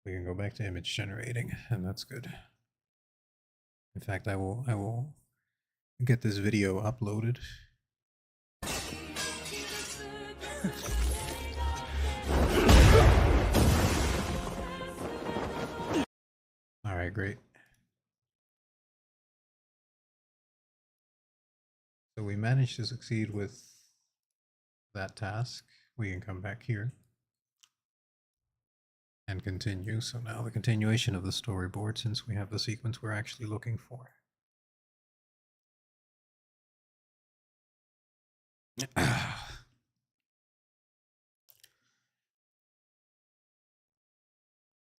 we can go back to image generating, and that's good. In fact, I will get this video uploaded. All right, great. So we managed to succeed with that task. We can come back here and continue. So now the continuation of the storyboard, since we have the sequence we're actually looking for.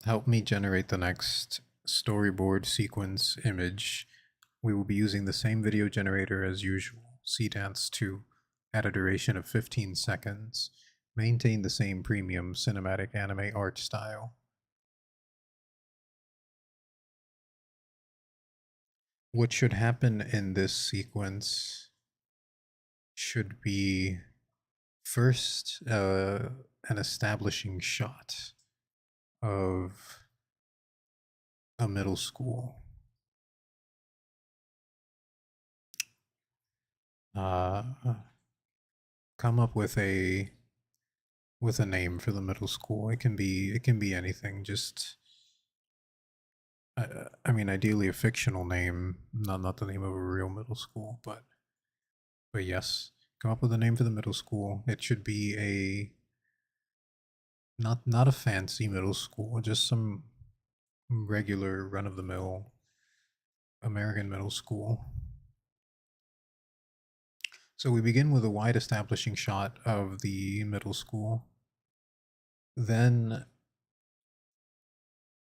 Help me generate the next storyboard sequence image. We will be using the same video generator as usual, Cdance 2, at a duration of 15 seconds. Maintain the same premium cinematic anime art style. What should happen in this sequence should be first an establishing shot of a middle school. Come up with a name for the middle school. It can be anything. Just I mean, ideally a fictional name, not the name of a real middle school, but yes, come up with a name for the middle school. It should be a not a fancy middle school, just some regular run-of-the-mill American middle school. So we begin with a wide establishing shot of the middle school, then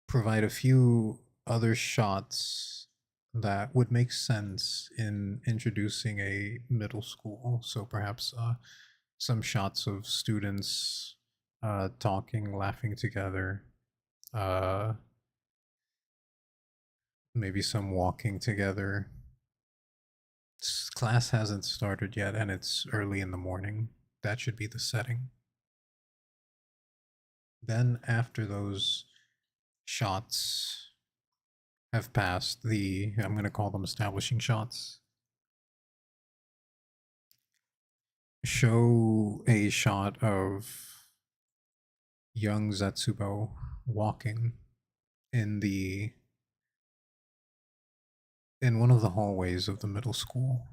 provide a few other shots that would make sense in introducing a middle school. So perhaps some shots of students talking, laughing together, maybe some walking together. Class hasn't started yet and it's early in the morning. That should be the setting. Then after those shots have passed, I'm going to call them establishing shots, show a shot of young Zetsubo walking in one of the hallways of the middle school.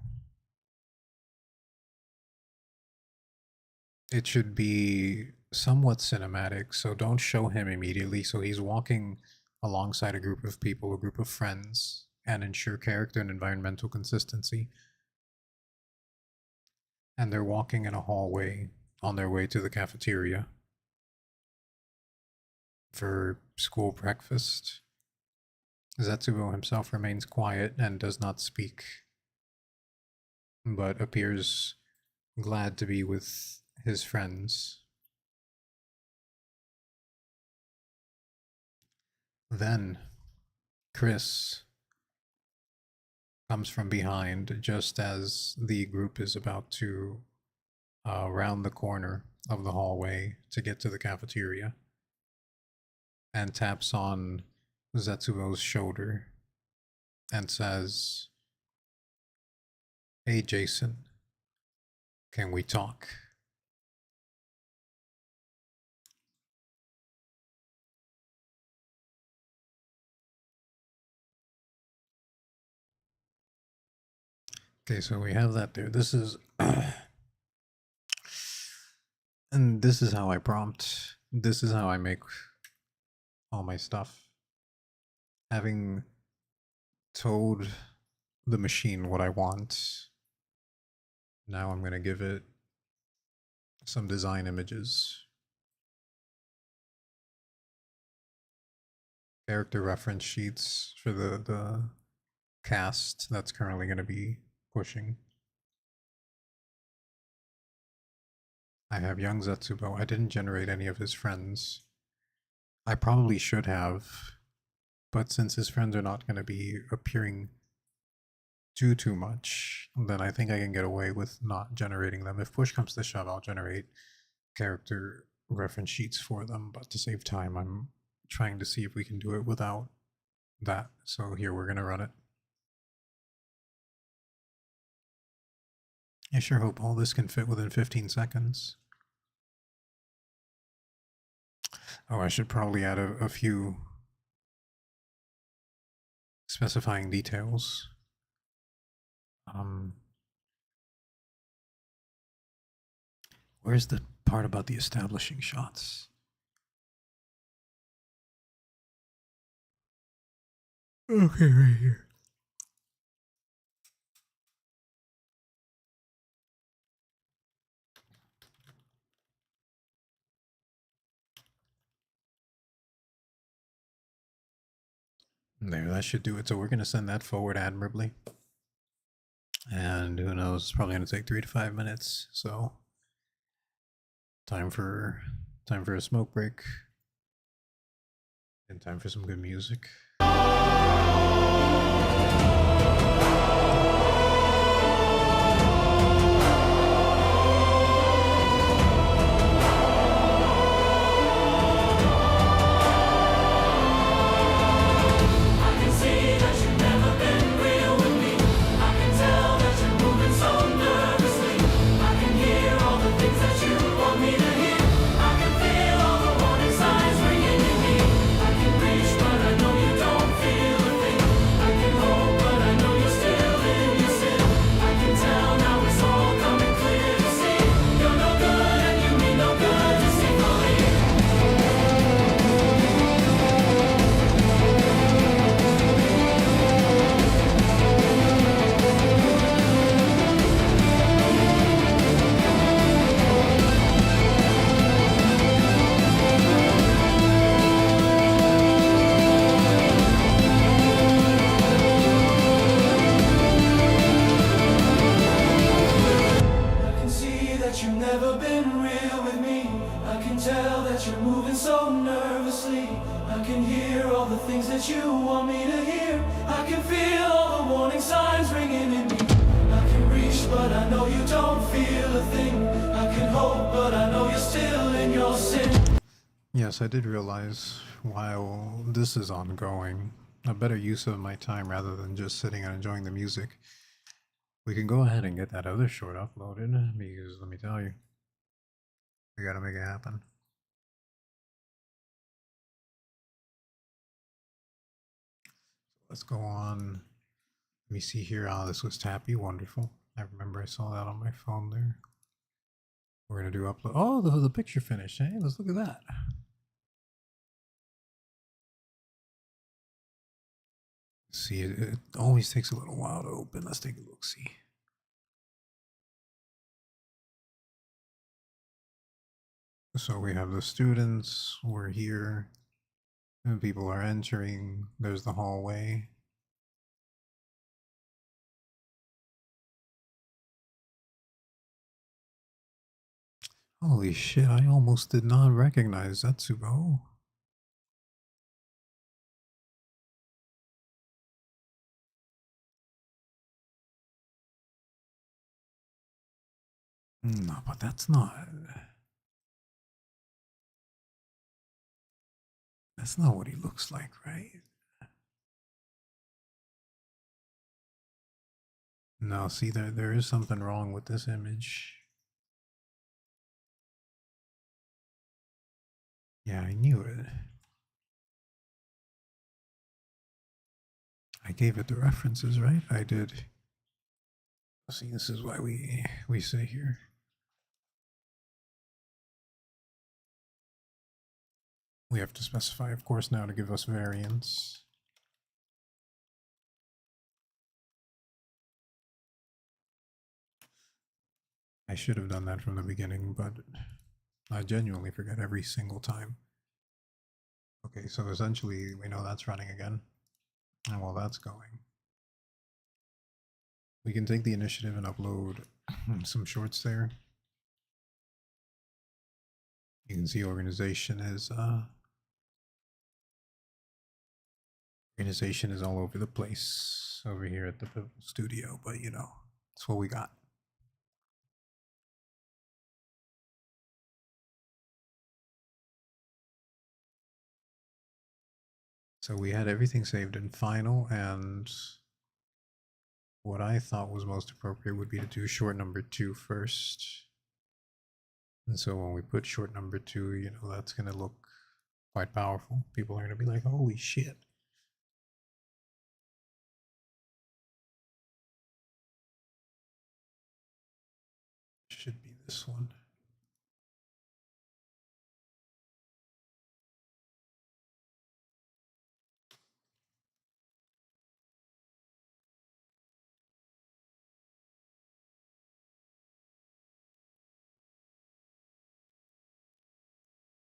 It should be somewhat cinematic, so don't show him immediately. So he's walking alongside a group of people, a group of friends, and ensure character and environmental consistency. And they're walking in a hallway on their way to the cafeteria for school breakfast. Zetsubo himself remains quiet and does not speak, but appears glad to be with his friends. Then Chris comes from behind just as the group is about to round the corner of the hallway to get to the cafeteria, and taps on Zetsubo's shoulder and says, "Hey Jason, can we talk?" Okay, so we have that there. This is and this is how I prompt. This is how I make all my stuff. Having told the machine what I want, now I'm going to give it some design images. Character reference sheets for the cast that's currently going to be pushing. I have young Zetsubo. I didn't generate any of his friends. I probably should have, but since his friends are not going to be appearing too much, then I think I can get away with not generating them. If push comes to shove, I'll generate character reference sheets for them, but to save time, I'm trying to see if we can do it without that. So here, we're going to run it. I sure hope all this can fit within 15 seconds. Oh, I should probably add a few specifying details. Where's the part about the establishing shots? Okay, right here. There, that should do it. So we're going to send that forward admirably. And who knows, it's probably going to take 3 to 5 minutes. So time for a smoke break. And time for some good music. I can want me to hear. I can feel all the warning signs ringing in me. I can reach, but I know you don't feel a thing. I can hope, but I know you're still in your sin. Yes, I did realize while this is ongoing, a better use of my time rather than just sitting and enjoying the music. We can go ahead and get that other short uploaded because let me tell you, we gotta make it happen. Let's go on. Let me see here. Oh, this was Tappy. Wonderful. I remember I saw that on my phone there. We're gonna do upload. Oh, the picture finished. Hey, let's look at that. See, it always takes a little while to open. Let's take a look. See. So we have the students. We're here. And people are entering. There's the hallway. Holy shit, I almost did not recognize Zetsubo. No, but that's not what he looks like, right? No, see, there is something wrong with this image. Yeah, I knew it. I gave it the references, right? I did. See, this is why we say here. We have to specify, of course, now to give us variants. I should have done that from the beginning, but I genuinely forget every single time. Okay, so essentially we know that's running again. And while that's going, we can take the initiative and upload some shorts there. You can see organization is all over the place over here at the studio, but you know, that's what we got. So we had everything saved in final, and what I thought was most appropriate would be to do short number 2 first. And so when we put short number 2, you know, that's going to look quite powerful. People are going to be like, holy shit. Should be this one.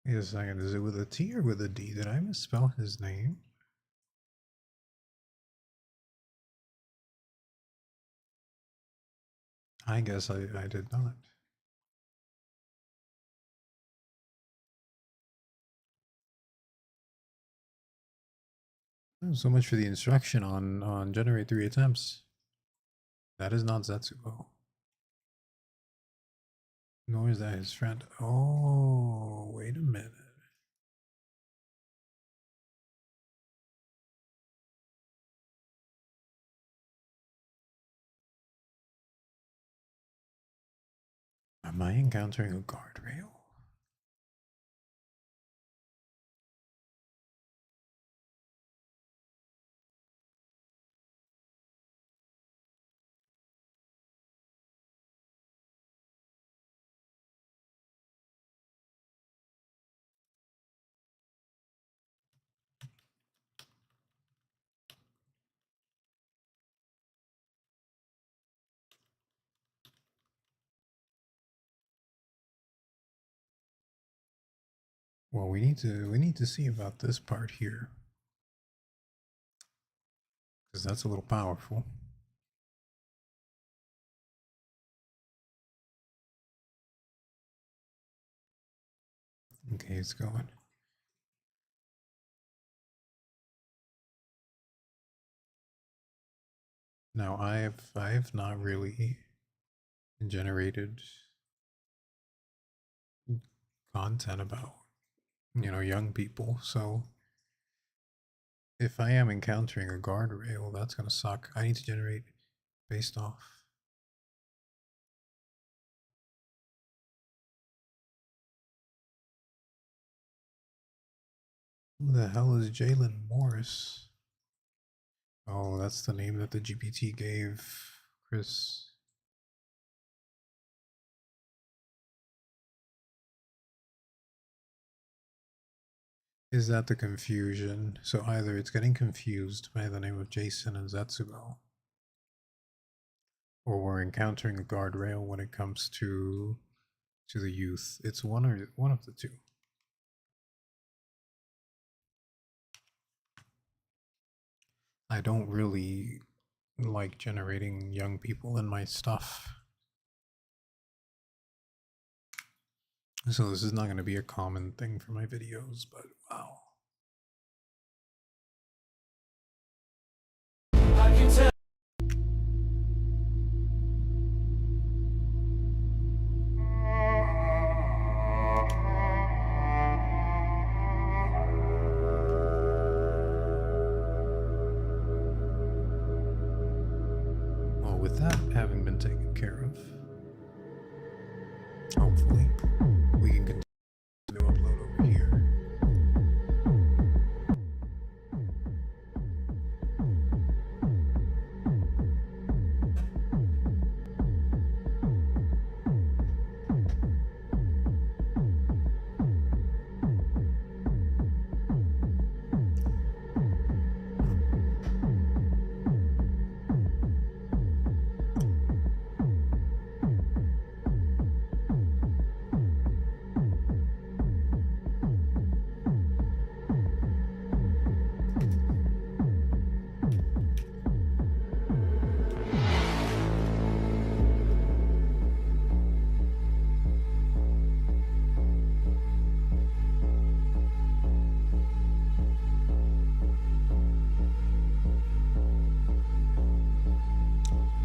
Wait a second, is it with a T or with a D? Did I misspell his name? I guess I did not. Oh, so much for the instruction on generate 3 attempts. That is not Zetsubo. Nor is that his friend. Oh, wait a minute. Am I encountering a guardrail? Well, we need to see about this part here, because that's a little powerful. Okay, it's going. Now I've not really generated content about, you know, young people, so if I am encountering a guardrail, that's gonna suck. I need to generate based off. Who the hell is Jalen Morris? Oh, that's the name that the GPT gave Chris. Is that the confusion? So either it's getting confused by the name of Jason and Zetsugo, or we're encountering a guardrail when it comes to the youth. It's one of the two. I don't really like generating young people in my stuff. So this is not going to be a common thing for my videos, but wow. I can tell. Well, with that having been taken care of, hopefully we can continue to upload over here.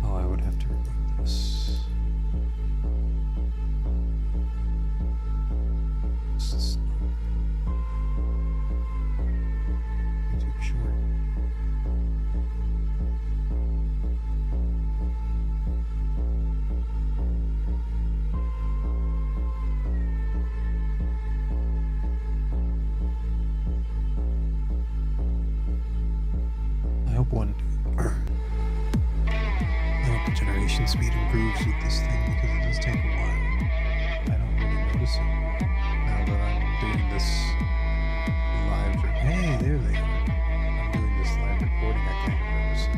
Oh, I would have to remove this. This is YouTube short. I hope the generation speed improves with this thing because it does take a while. I don't really notice it now that I'm doing this live. Hey, there they are. I'm doing this live recording. I can't even notice it.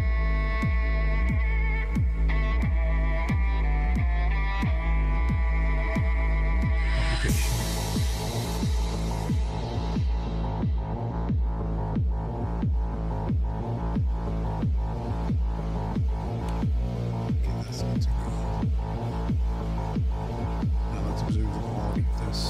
Okay, that's good to go. Now let's observe the quality of this.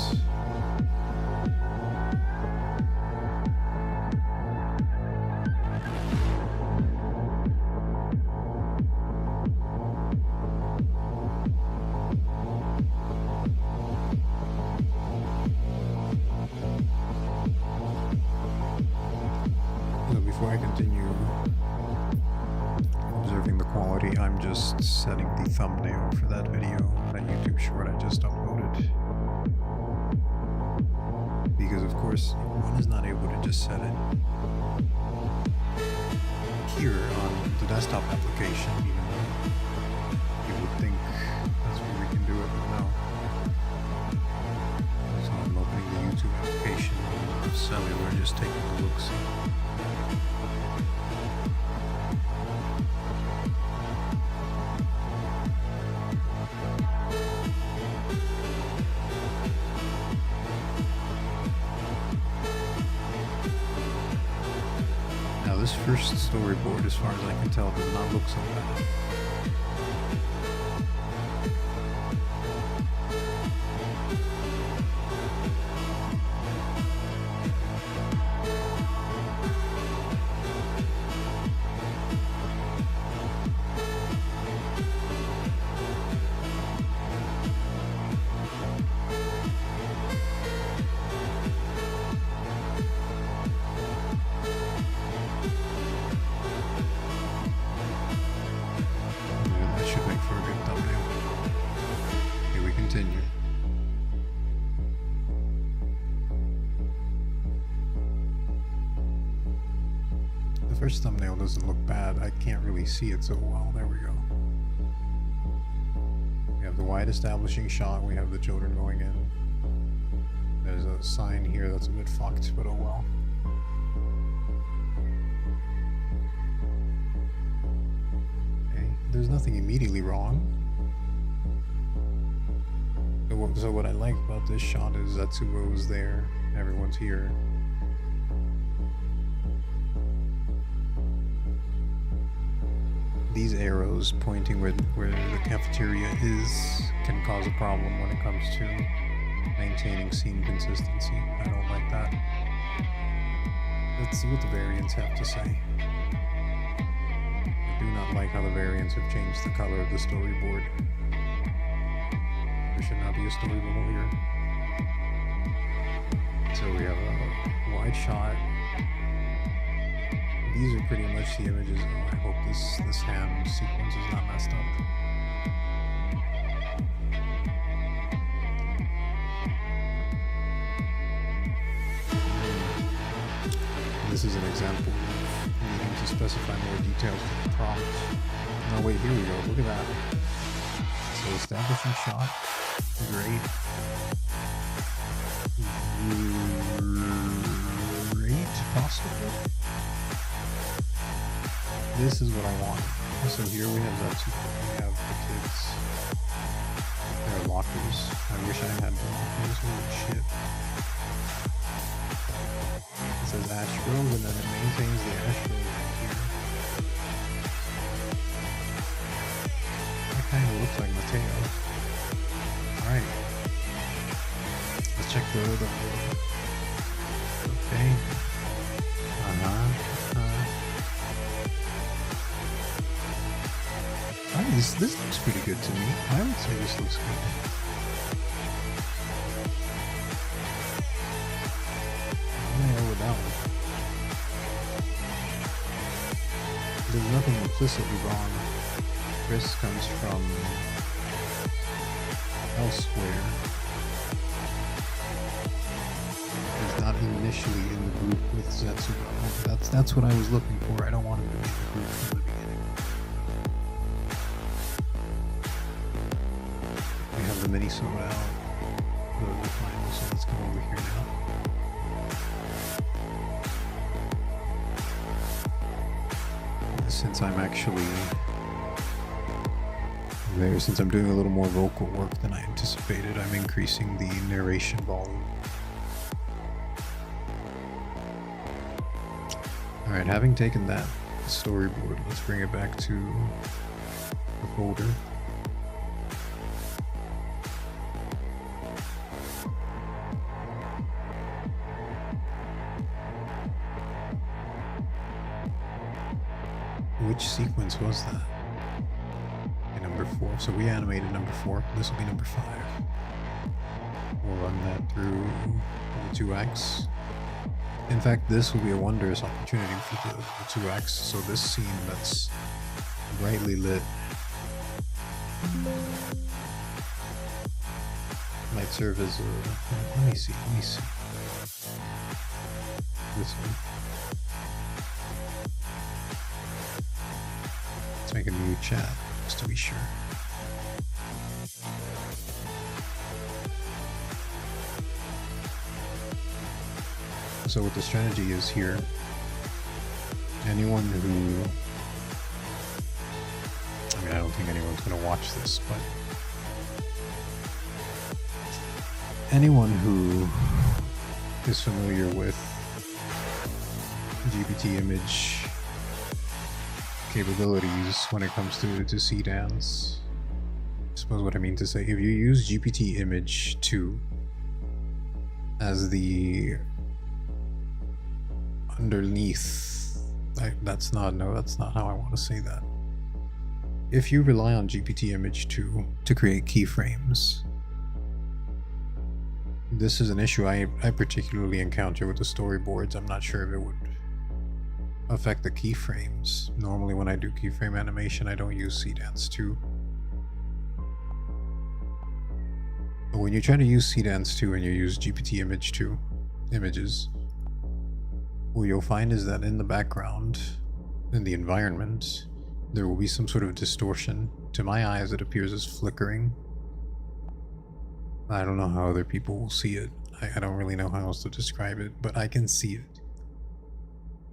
So before I continue observing the quality, I'm just setting the thumbnail for that video, that YouTube short I just uploaded. Because of course, one is not able to just set it here on the desktop application, even though you would think that's where we can do it, but no. So I'm opening the YouTube application on cellular, just taking a look. Now this first storyboard, as far as I can tell, does not look so bad. first thumbnail doesn't look bad. I can't really see it so well. There we go. We have the wide establishing shot. We have the children going in. There's a sign here that's a bit fucked, but oh well. Okay, there's nothing immediately wrong. So what I like about this shot is Zatsubo is there, everyone's here. These arrows pointing where the cafeteria is can cause a problem when it comes to maintaining scene consistency. I don't like that. Let's see what the variants have to say. I do not like how the variants have changed the color of the storyboard. There should not be a story below here. So we have a wide shot. These are pretty much the images. I hope this hand sequence is not messed up. This is an example of needing to specify more details with the prompt. No, wait, here we go. Look at that. So establishing shot. Great. Great, possibly. This is what I want. So here we have Zatsuko. We have the kids. There are lockers. I wish I had the lockers. Holy shit. It says Astro, and then it maintains the Astro right here. That kind of looks like Mateo. Alright. Let's check the okay. This looks pretty good to me. I would say this looks good. I'm gonna go with that one. There's nothing implicitly wrong. Chris comes from elsewhere. He's not initially in the group with Zatsubo. That's what I was looking for. I don't want him to be in the group from the beginning. We have the mini soda out. The final, so let's go over here now. Since I'm actually there, since I'm doing a little more vocal work than I anticipated, I'm increasing the narration volume. Alright, having taken that storyboard, let's bring it back to the folder. Which sequence was that? Okay, number 4. So we animated number 4. This will be number 5. We'll run that through the 2 acts. In fact, this will be a wondrous opportunity for the 2 acts. So this scene that's brightly lit might serve as a... Let me see. This one. Let's make a new chat, just to be sure. So what the strategy is here, anyone who... I mean, I don't think anyone's going to watch this, but... anyone who is familiar with GPT image capabilities when it comes to C-dance. I suppose what I mean to say, if you use GPT image 2 as the underneath, that's not how I want to say that. If you rely on GPT image 2 to create keyframes, this is an issue I particularly encounter with the storyboards. I'm not sure if it would affect the keyframes. Normally when I do keyframe animation, I don't use C-Dance 2. But when you try to use C-Dance 2 and you use GPT image 2 images, what you'll find is that in the background, in the environment, there will be some sort of distortion. To my eyes, it appears as flickering. I don't know how other people will see it. I don't really know how else to describe it, but I can see it.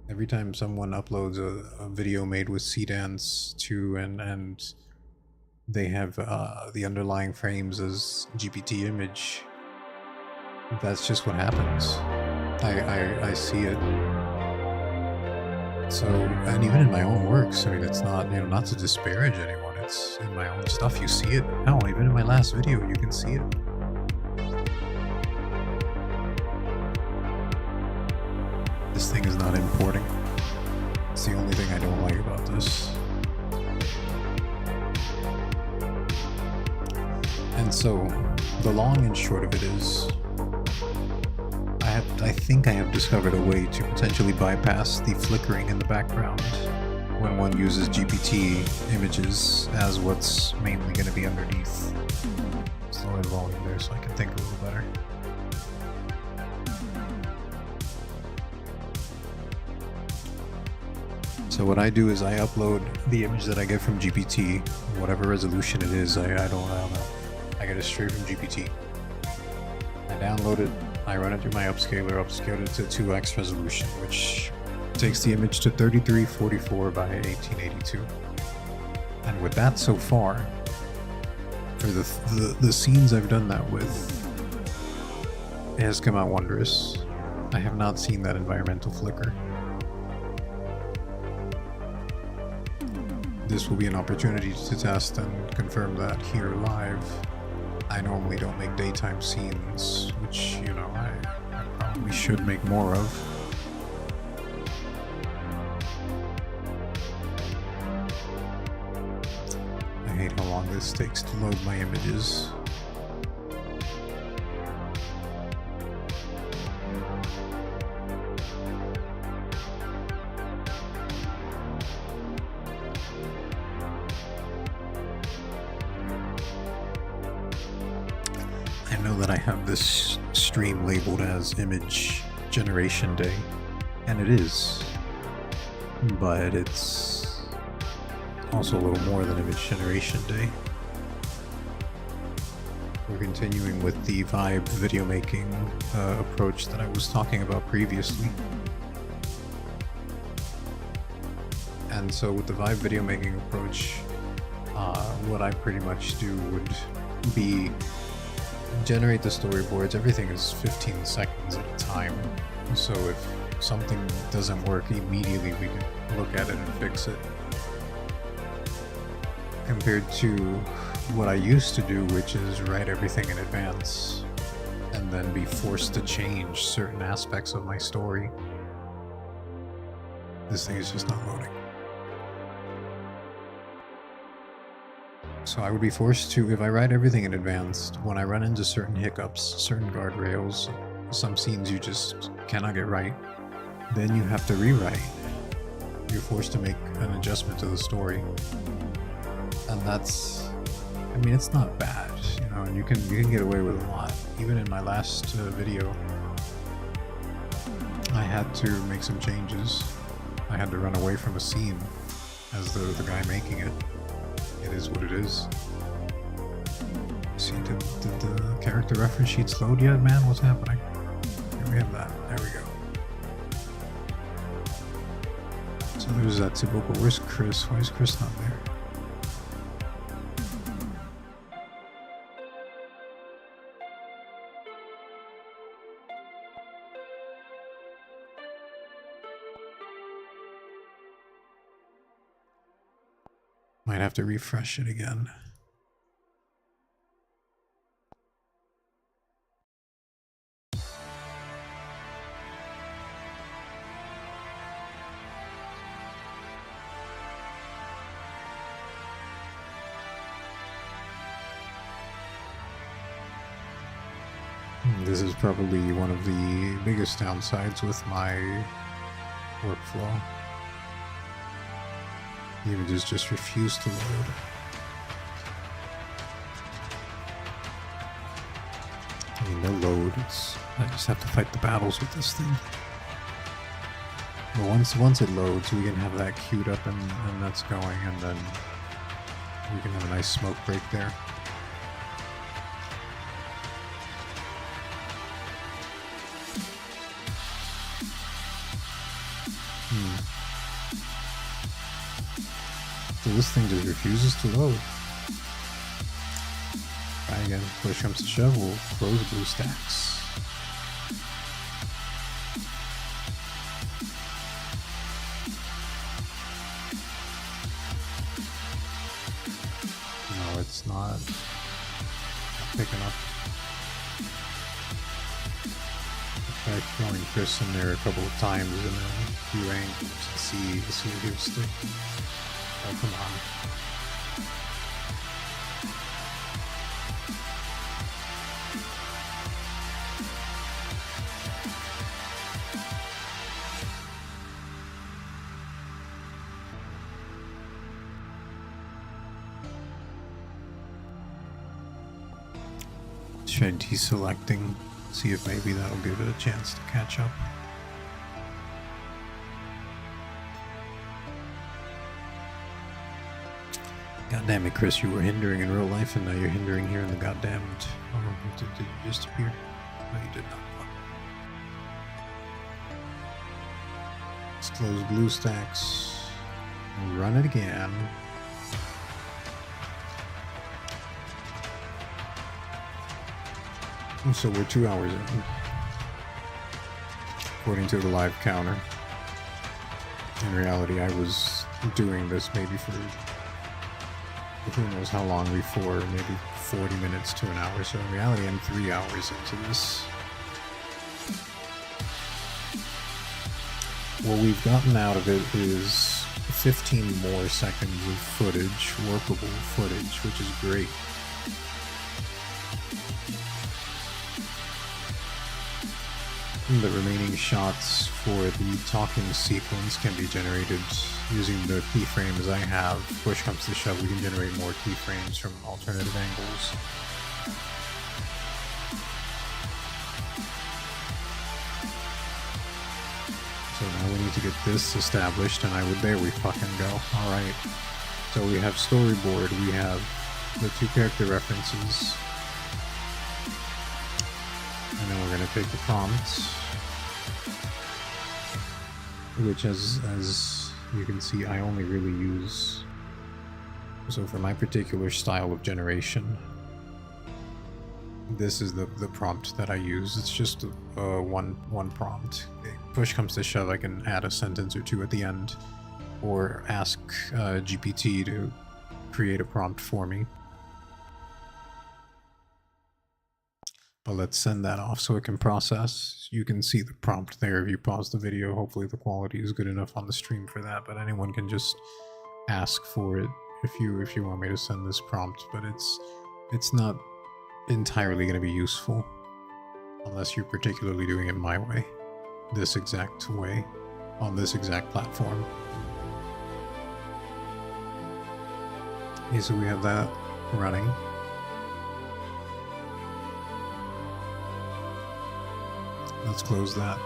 Every time someone uploads a video made with Cdance 2 and they have the underlying frames as GPT image, that's just what happens. I see it. So, and even in my own works, I mean, it's not, you know, not to disparage anyone, it's in my own stuff, you see it. Hell, even in my last video, you can see it. This thing is not importing. It's the only thing I don't like about this. And so, the long and short of it is, I think I have discovered a way to potentially bypass the flickering in the background when one uses GPT images as what's mainly going to be underneath. Slow the volume there so I can think a little better. So what I do is I upload the image that I get from GPT, whatever resolution it is. I don't know. I get it straight from GPT. I download it. I run it through my upscaler, upscaled it to 2x resolution, which takes the image to 3344 by 1882. And with that so far, for the scenes I've done that with, it has come out wondrous. I have not seen that environmental flicker. This will be an opportunity to test and confirm that here live. I normally don't make daytime scenes, which, you know, I probably should make more of. I hate how long this takes to load my images. I know that I have this stream labeled as Image Generation Day, and it is, but it's also a little more than Image Generation Day. We're continuing with the vibe video making approach that I was talking about previously. And so with the vibe video making approach, what I pretty much do would be generate the storyboards. Everything is 15 seconds at a time, so if something doesn't work immediately, we can look at it and fix it. Compared to what I used to do, which is write everything in advance and then be forced to change certain aspects of my story. This thing is just not loading. So I would be forced to, if I write everything in advance, when I run into certain hiccups, certain guardrails, some scenes you just cannot get right, then you have to rewrite. You're forced to make an adjustment to the story. And that's, I mean, it's not bad, you know, and you can get away with a lot. Even in my last video, I had to make some changes. I had to run away from a scene as the guy making it. It is what it is. See, did the character reference sheets load yet, man? What's happening? Here we have that. There we go. So there's that typical. Where's Chris? Why is Chris not there? Might have to refresh it again. This is probably one of the biggest downsides with my workflow. The images just refuse to load. I mean, no load. I just have to fight the battles with this thing. But once it loads, we can have that queued up and that's going, and then we can have a nice smoke break there. So this thing just refuses to load. Try again. Push comes to shove, we'll close blue stacks. No, it's not picking up. I tried throwing Chris in there a couple of times in a few angles to see if he would stick. Oh, come on. Try deselecting, see if maybe that'll give it a chance to catch up. God damn it, Chris, you were hindering in real life and now you're hindering here in the goddamned... Oh, did you just appear? No, you did not. Let's close blue stacks. Run it again. So we're 2 hours in, according to the live counter. In reality, I was doing this maybe for who knows how long before, maybe 40 minutes to an hour. So in reality, I'm 3 hours into this. What we've gotten out of it is 15 more seconds of footage, workable footage, which is great. The remaining shots for the talking sequence can be generated using the keyframes I have. Push comes to shove, we can generate more keyframes from alternative angles. So now we need to get this established, and there we fucking go. Alright. So we have storyboard, we have the 2 character references. And then we're going to take the prompts, which as you can see, I only really use. So for my particular style of generation, this is the prompt that I use. It's just one prompt. Push comes to shove, I can add a sentence or 2 at the end, or ask GPT to create a prompt for me. But let's send that off so it can process. You can see the prompt there if you pause the video. Hopefully the quality is good enough on the stream for that, but anyone can just ask for it if you want me to send this prompt, but it's not entirely going to be useful unless you're particularly doing it my way, this exact way, on this exact platform. Okay, so we have that running. Let's close that.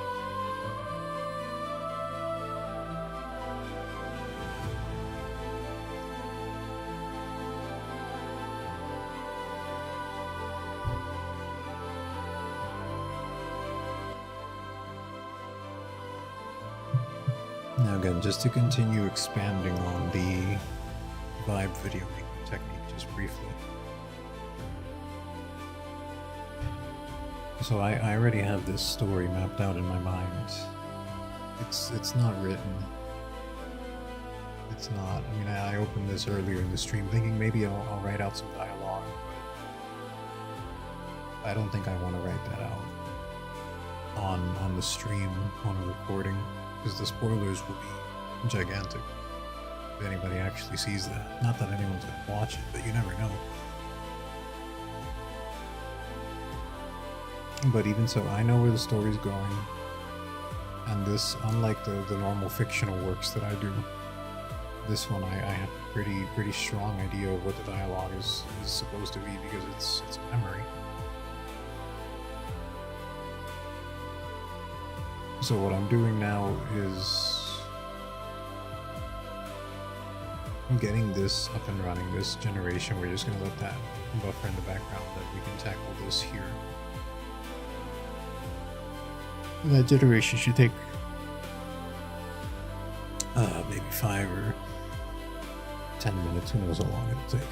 Now again, just to continue expanding on the vibe video making technique just briefly. So I already have this story mapped out in my mind. It's not written. It's not. I mean, I opened this earlier in the stream thinking maybe I'll write out some dialogue, but I don't think I want to write that out on the stream, on a recording, because the spoilers will be gigantic if anybody actually sees that. Not that anyone's gonna watch it, but you never know. But even so, I know where the story's going, and this, unlike the normal fictional works that I do, this one I have a pretty strong idea of what the dialogue is supposed to be, because it's a memory. So what I'm doing now is getting this up and running, this generation, we're just going to let that buffer in the background, that we can tackle this here. And that generation should take maybe 5 or 10 minutes, who knows how long it'll take.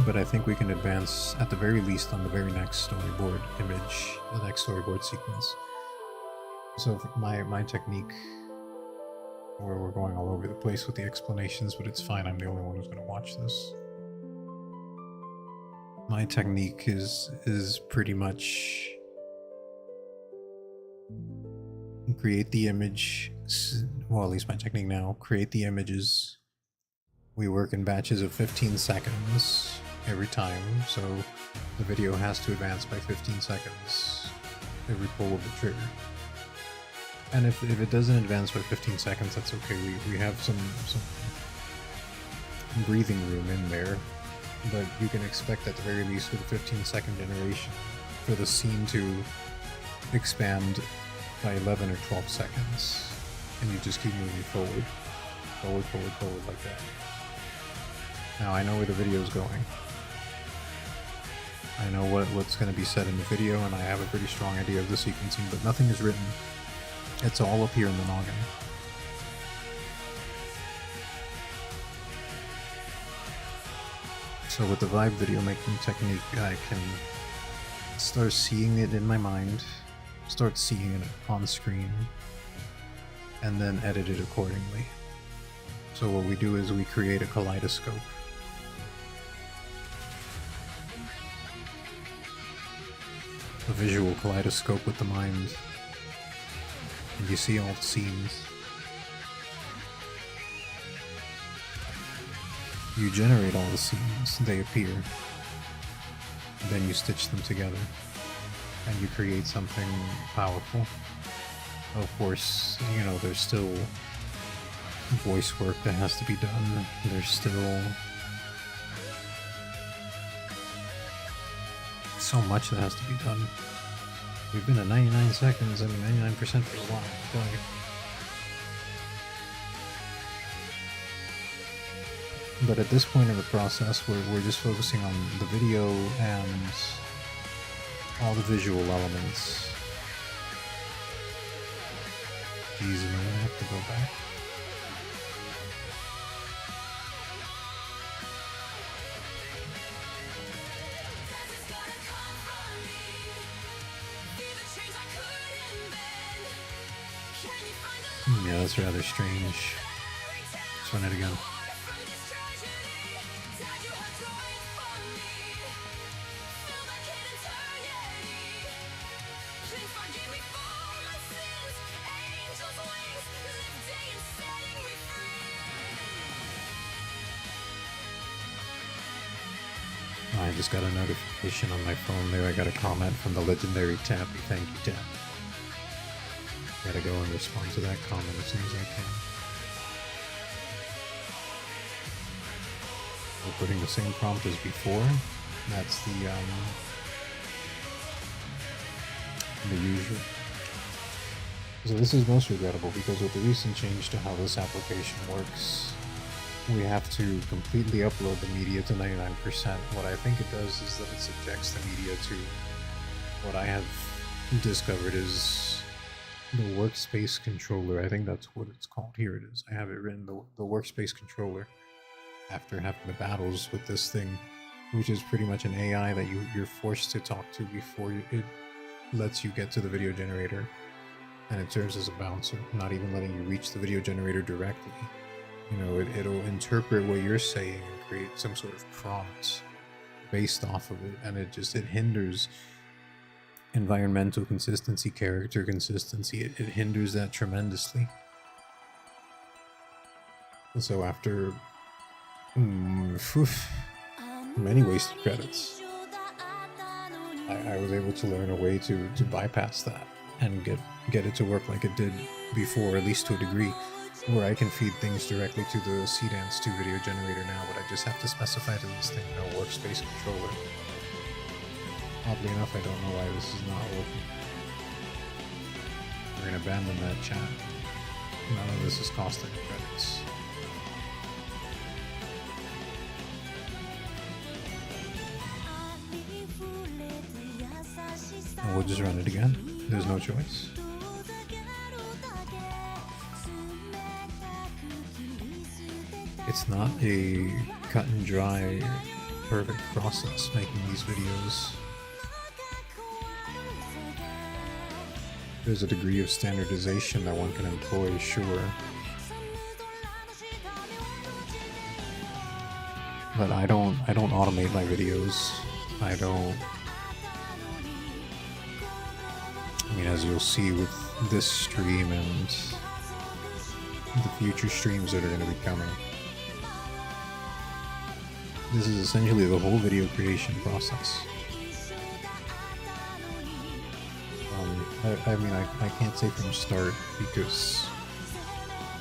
But I think we can advance at the very least on the very next storyboard image, the next storyboard sequence. So my technique, where we're going all over the place with the explanations, but it's fine, I'm the only one who's going to watch this. My technique is pretty much create the image, well, at least my technique now, create the images. We work in batches of 15 seconds every time, so the video has to advance by 15 seconds every pull of the trigger. And if it doesn't advance by 15 seconds, that's okay. We have some breathing room in there, but you can expect at the very least with a 15-second generation for the scene to expand by 11 or 12 seconds, and you just keep moving forward, like that. Now I know where the video is going. I know what's going to be said in the video, and I have a pretty strong idea of the sequencing, but nothing is written. It's all up here in the noggin. So with the Vibe video making technique, I can start seeing it in my mind, start seeing it on screen, and then edit it accordingly. So what we do is we create a kaleidoscope. A visual kaleidoscope with the mind. And you see all the scenes. You generate all the scenes, they appear. Then you stitch them together. And you create something powerful. Of course, you know, there's still voice work that has to be done. There's still so much that has to be done. We've been at 99 seconds, I mean 99% for a while, I'm telling you. But at this point in the process, we're just focusing on the video and all the visual elements. Jeez, am I gonna have to go back? Yeah, that's rather strange. Let's run it again. I just got a notification on my phone there. I got a comment from the legendary Tappy. Thank you, Tappy. Gotta go and respond to that comment as soon as I can. We're putting the same prompt as before. That's the usual. So this is most regrettable because with the recent change to how this application works, we have to completely upload the media to 99%. What I think it does is that it subjects the media to what I have discovered is the workspace controller. I think that's what it's called. Here it is. I have it written, the workspace controller, after having the battles with this thing, which is pretty much an AI that you're forced to talk to before it lets you get to the video generator, and it serves as a bouncer, not even letting you reach the video generator directly. You know, it'll interpret what you're saying and create some sort of prompt based off of it, and it hinders environmental consistency, character consistency. It hinders that tremendously. So after many wasted credits, I was able to learn a way to bypass that and get it to work like it did before, at least to a degree, where I can feed things directly to the Cdance 2 video generator now, but I just have to specify to this thing no workspace controller. Oddly enough, I don't know why this is not working. We're gonna abandon that chat. None of this is costing credits. And we'll just run it again. There's no choice. It's not a cut and dry, perfect process making these videos. There's a degree of standardization that one can employ, sure. But I don't automate my videos. I mean, as you'll see with this stream and the future streams that are going to be coming, this is essentially the whole video creation process. I mean, I can't say from start because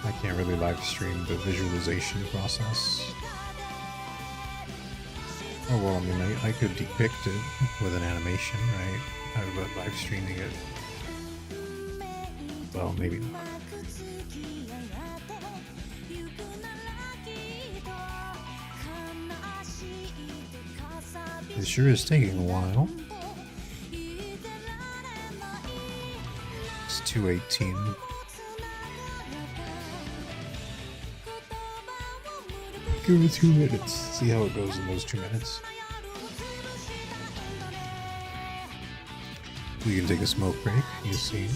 I can't really live stream the visualization process. Oh well, I mean, I could depict it with an animation, right? But live streaming it, well, maybe not. It sure is taking a while. It's 2:18. Give it 2 minutes. See how it goes in those 2 minutes. We can take a smoke break, you see.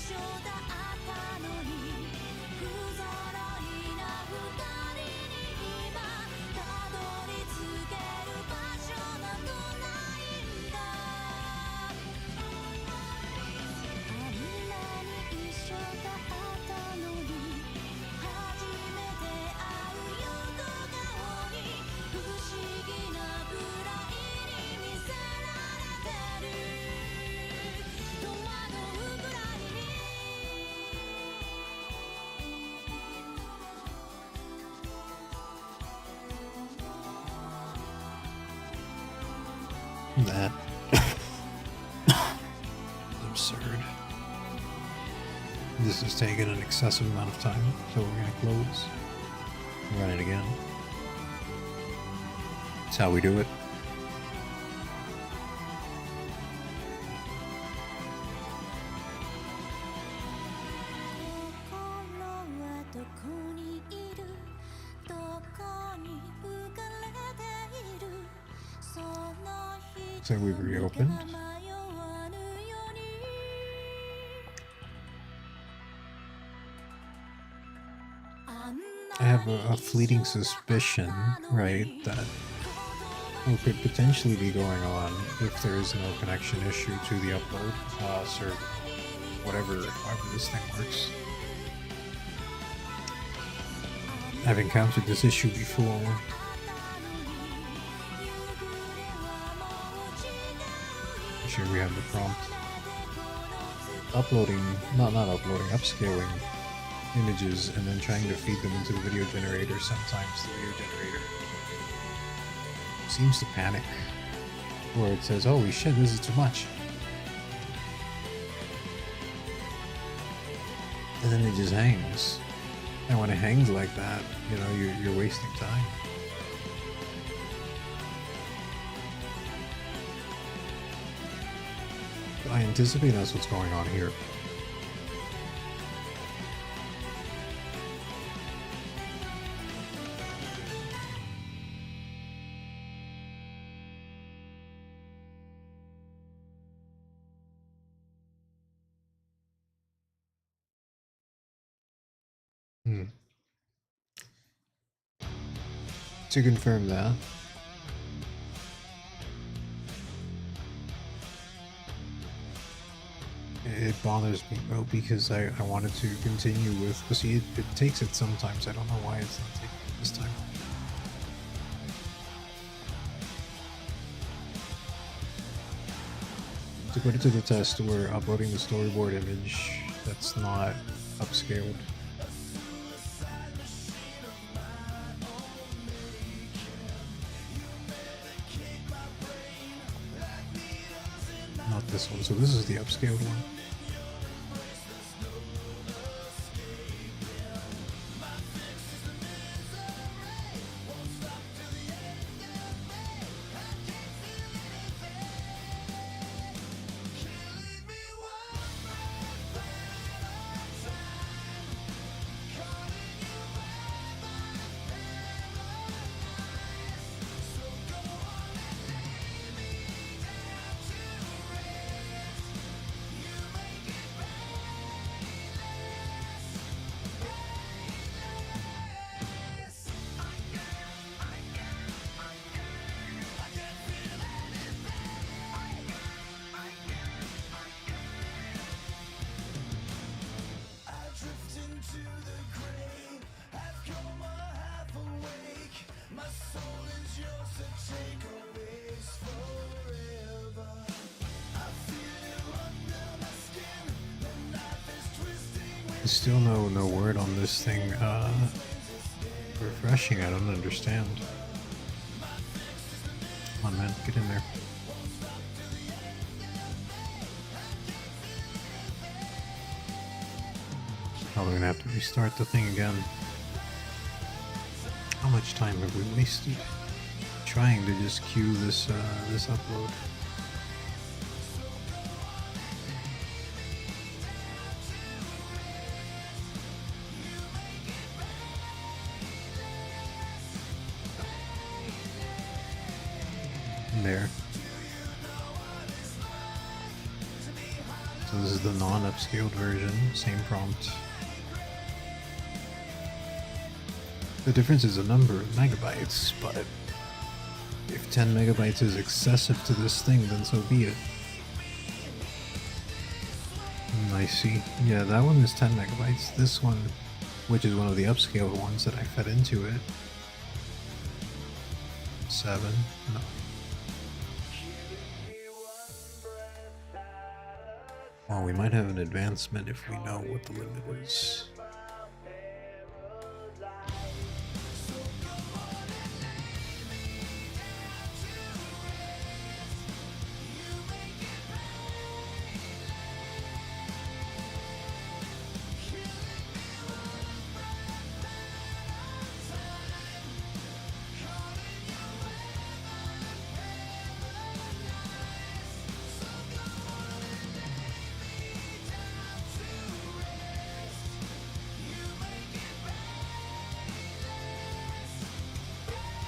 That absurd. This has taken an excessive amount of time, so we're gonna close. Run it again. That's how we do it. So we've reopened. I have a fleeting suspicion, right, that what could potentially be going on if there is no connection issue to the upload server, however this thing works. I've encountered this issue before. Sure, we have the prompt. Upscaling images and then trying to feed them into the video generator. Sometimes the video generator seems to panic, or it says, holy shit, this is too much. And then it just hangs. And when it hangs like that, you know, you're wasting time. I anticipate that's what's going on here. To confirm that, it bothers me, bro, because I wanted to continue with, but see, it takes it sometimes. I don't know why it's not taking it this time. To put it to the test, we're uploading the storyboard image that's not upscaled. not this one. So this is the upscaled one. Still no word on this thing refreshing. I don't understand. Come on, man, get in there. Probably gonna have to restart the thing again. How much time have we wasted trying to just queue this this upload? There. So this is the non-upscaled version, same prompt. The difference is a number of megabytes, but if 10 megabytes is excessive to this thing, then so be it. I see. Yeah, that one is 10 megabytes. This one, which is one of the upscaled ones that I fed into it, 7. No. Well, we might have an advancement if we know what the limit is.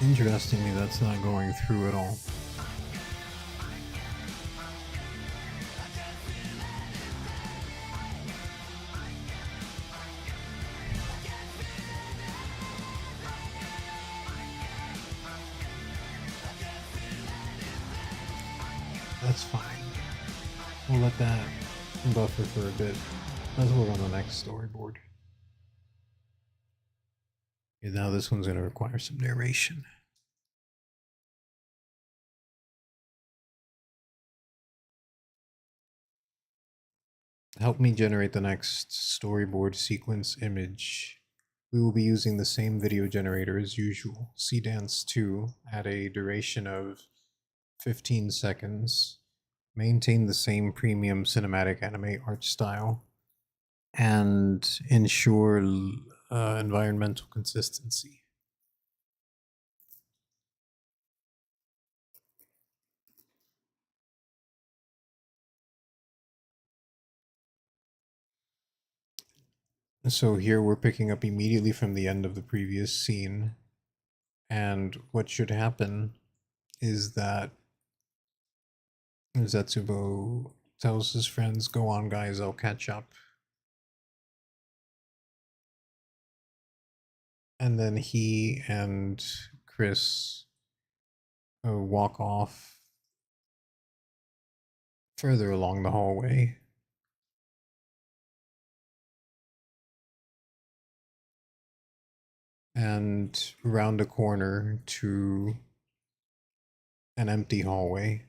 Interestingly, that's not going through at all. That's fine. We'll let that buffer for a bit. Let's work on the next storyboard. Okay, now this one's going to require some narration. Help me generate the next storyboard sequence image. We will be using the same video generator as usual, Cdance 2, at a duration of 15 seconds. Maintain the same premium cinematic anime art style, and ensure environmental consistency. So here we're picking up immediately from the end of the previous scene, and what should happen is that Zetsubo tells his friends, "Go on guys, I'll catch up." And then he and Chris walk off further along the hallway. And round a corner to an empty hallway.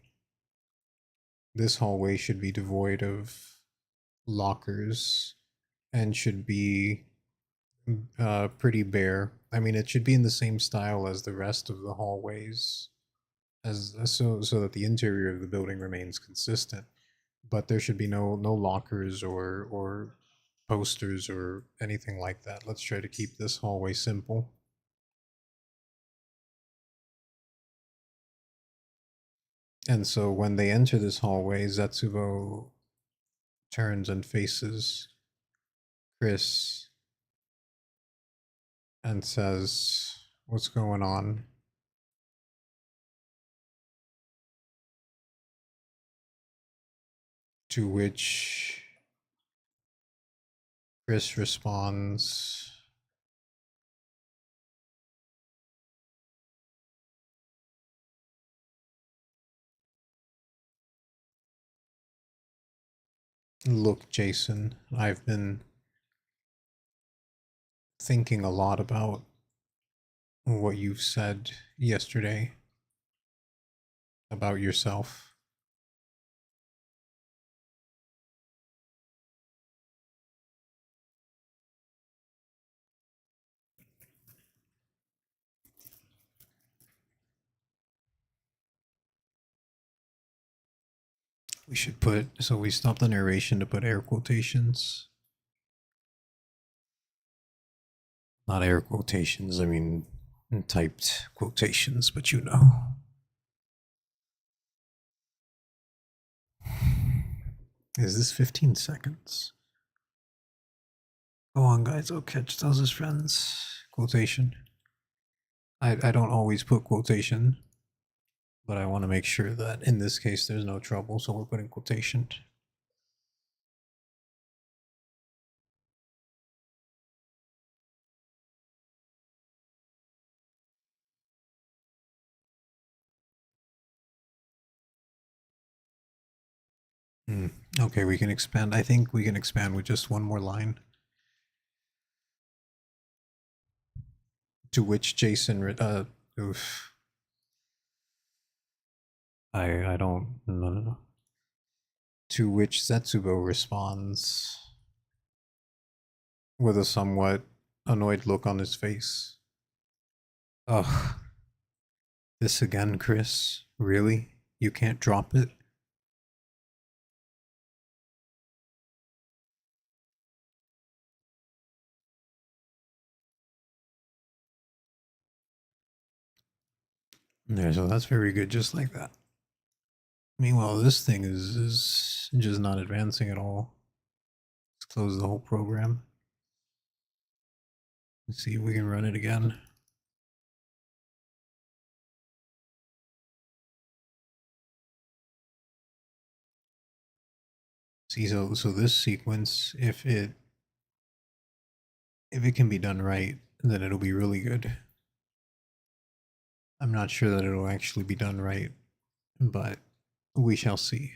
This hallway should be devoid of lockers and should be pretty bare. I mean, it should be in the same style as the rest of the hallways, so that the interior of the building remains consistent. but there should be no lockers or posters or anything like that. Let's try to keep this hallway simple. And so when they enter this hallway, Zetsubo turns and faces Chris and says, "What's going on?" To which Chris responds, "Look, Jason, I've been thinking a lot about what you've said yesterday about yourself. We should put, so we stop the narration to put air quotations. Not air quotations, I mean typed quotations, but you know. Is this 15 seconds? Go on, guys. Oh, Catch tells his friends. Quotation. I don't always put quotation, but I want to make sure that in this case there's no trouble, so we're putting quotation. Okay, we can expand. I think we can expand with just one more line. To which Jason, oof. I don't, no. To which Zetsubo responds with a somewhat annoyed look on his face. Ugh. This again, Chris? Really? You can't drop it? Yeah, so that's very good, just like that. Meanwhile, this thing is just not advancing at all. Let's close the whole program. Let's see if we can run it again. See, so this sequence, if it can be done right, then it'll be really good. I'm not sure that it'll actually be done right, but we shall see.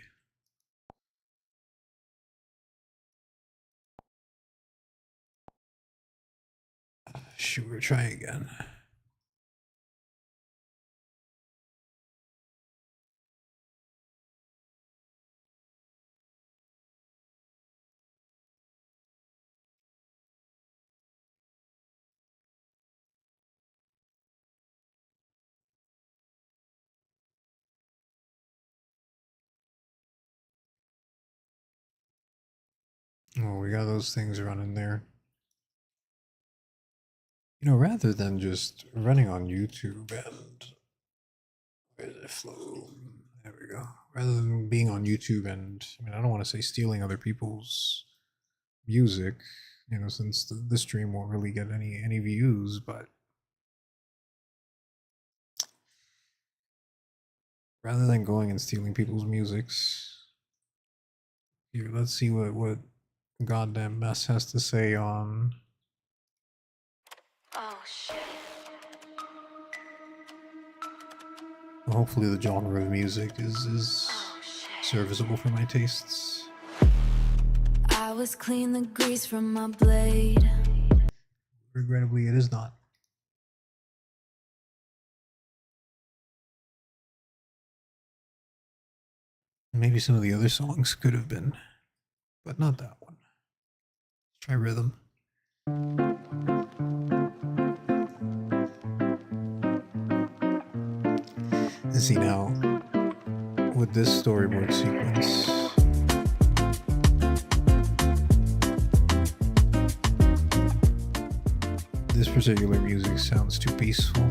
Sure, try again. Oh, we got those things running there. You know, rather than just running on YouTube and where's it flow? There we go. Rather than being on YouTube and I mean, I don't want to say stealing other people's music, you know, since the stream won't really get any views, but rather than going and stealing people's musics, here, let's see what goddamn mess has to say on. Oh shit. Hopefully the genre of music is serviceable for my tastes. I was clean the grease from my blade. Regrettably, it is not. Maybe some of the other songs could have been, but not that one. Let's try rhythm. See now, with this storyboard sequence, This particular music sounds too peaceful.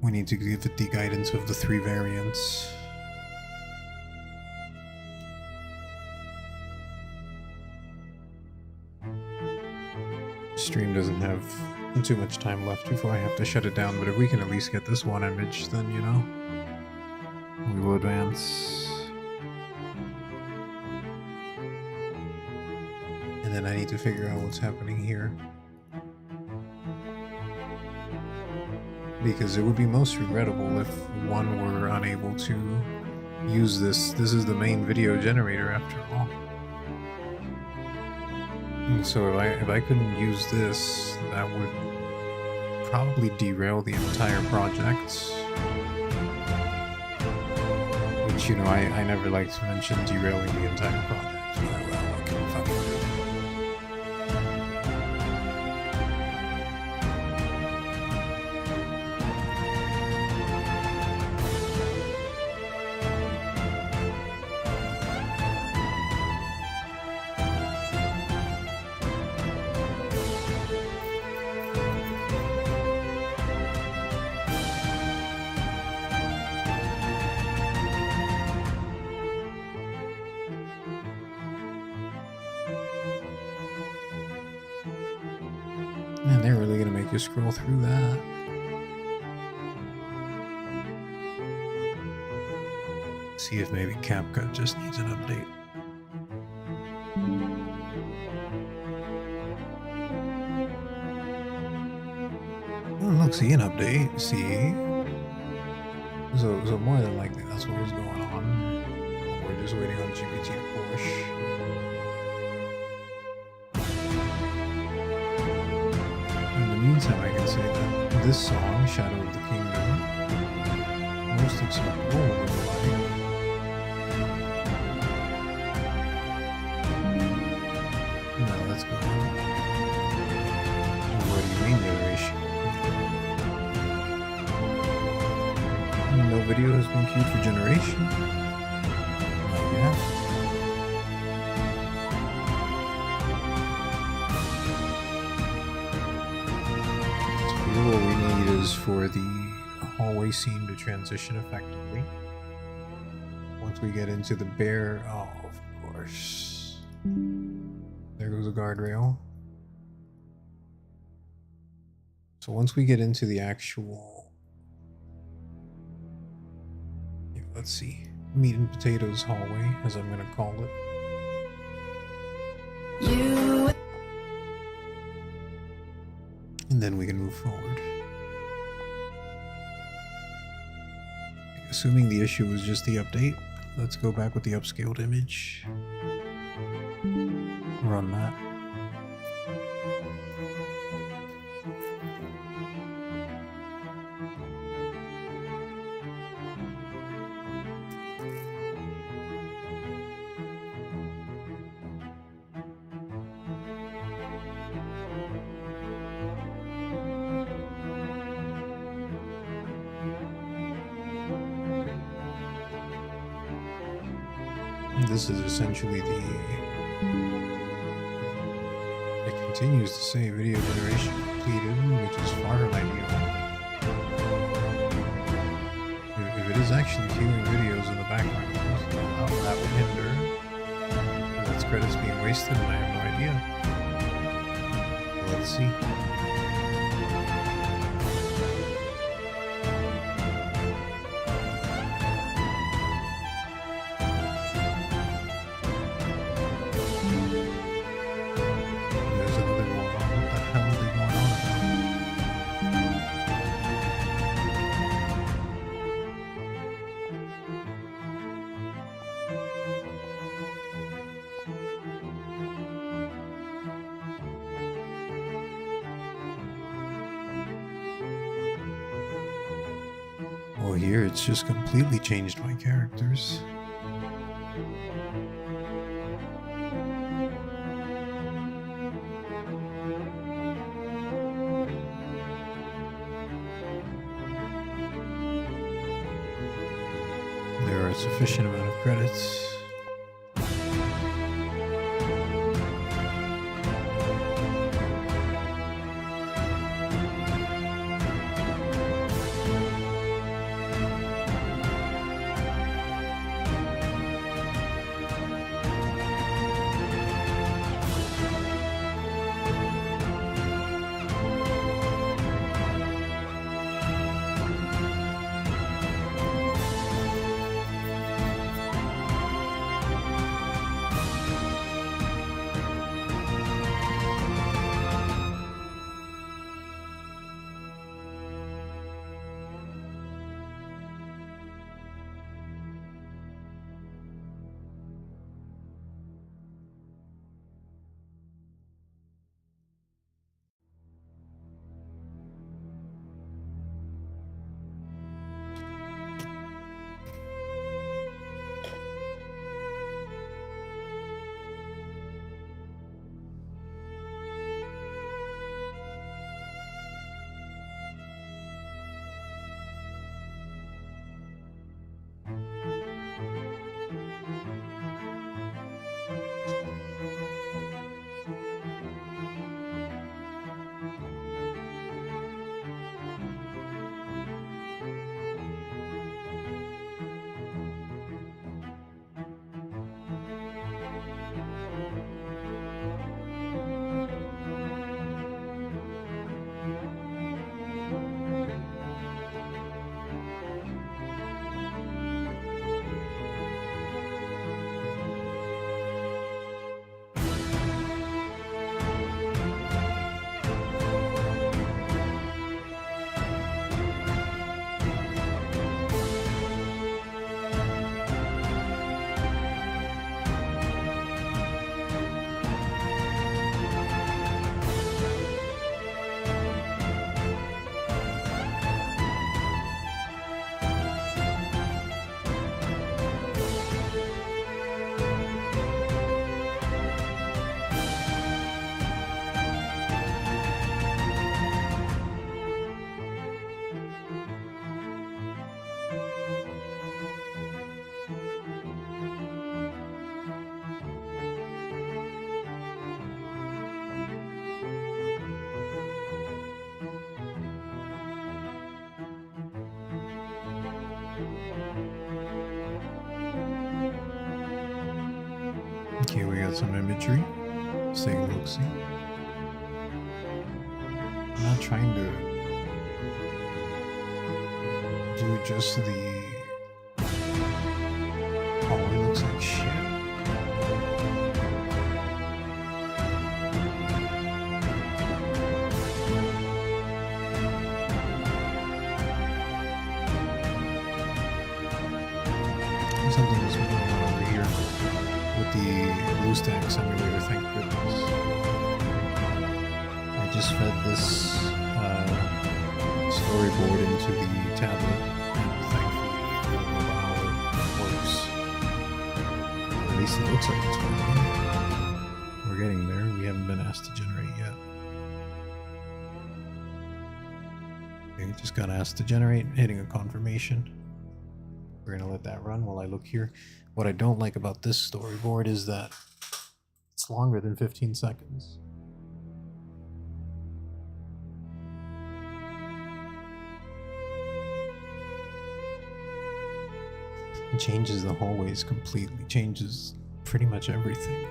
We need to give it the guidance of the 3 variants. Stream doesn't have too much time left before I have to shut it down, but if we can at least get this one image, then, you know, we will advance. And then I need to figure out what's happening here. Because it would be most regrettable if one were unable to use this. This is the main video generator after all. And so if I couldn't use this, that would probably derail the entire project. Which, you know, I never like to mention derailing the entire project. But, well, what can we fucking do? Man, they're really gonna make you scroll through that. See if maybe CapCut just needs an update. Oh, look, see an update. See. So more than likely that's what was going on. We're just waiting on GPT to push. In the meantime, I can say that this song, Shadow of the Kingdom, most acceptable will be like. No, let's go. What do you mean, iteration? No video has been queued for generation. Not yet. What we need is for the hallway scene to transition effectively. Once we get into the bear, oh, of course. There goes a guardrail. So once we get into the actual, let's see, meat and potatoes hallway, as I'm gonna call it. And then we can move forward. Assuming the issue was just the update, let's go back with the upscaled image. Run that. This is essentially the... It continues to say video generation completed, which is far from ideal. If it is actually queuing videos in the background, how that would hinder. That's credits being wasted and I have no idea. Let's see. Well, here it's just completely changed my characters. sufficient amount of credits. Okay, we got some imagery. Let's take a look, see. I'm not trying to do just the... Oh, it looks like shit. Something was going on over here with the BlueStack simulator, thank goodness. I just fed this storyboard into the tablet, and thankfully I don't know how it works. At least it looks like it's working. We're getting there. We haven't been asked to generate yet. Okay, just got asked to generate, hitting a confirmation. We're gonna let that run while I look here. What I don't like about this storyboard is that it's longer than 15 seconds. It changes the hallways completely, changes pretty much everything.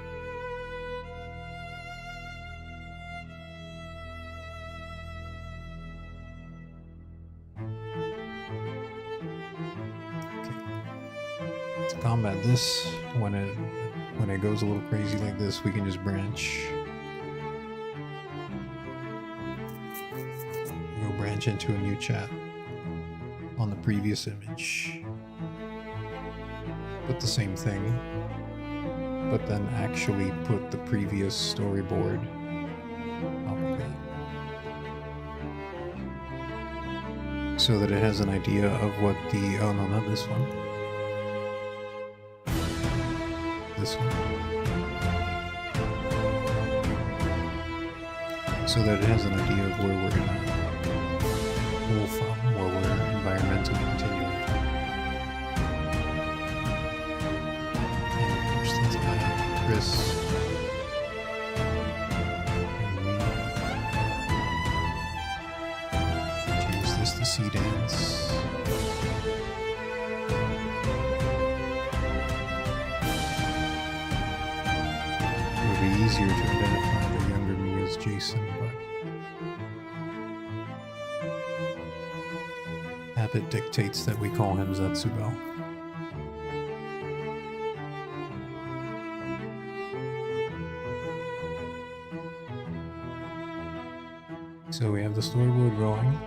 Combat this when it goes a little crazy like this, we can just branch. We'll branch into a new chat on the previous image. Put the same thing, but then actually put the previous storyboard up with it, so that it has an idea of what the oh no, not this one. This one, so that it has an idea of where we're gonna pull from, where we're environmentally continuing. Chris. And use this to see dance. It would be easier to identify the younger me as Jason, but habit dictates that we call him Zetsubel. So we have the storyboard going.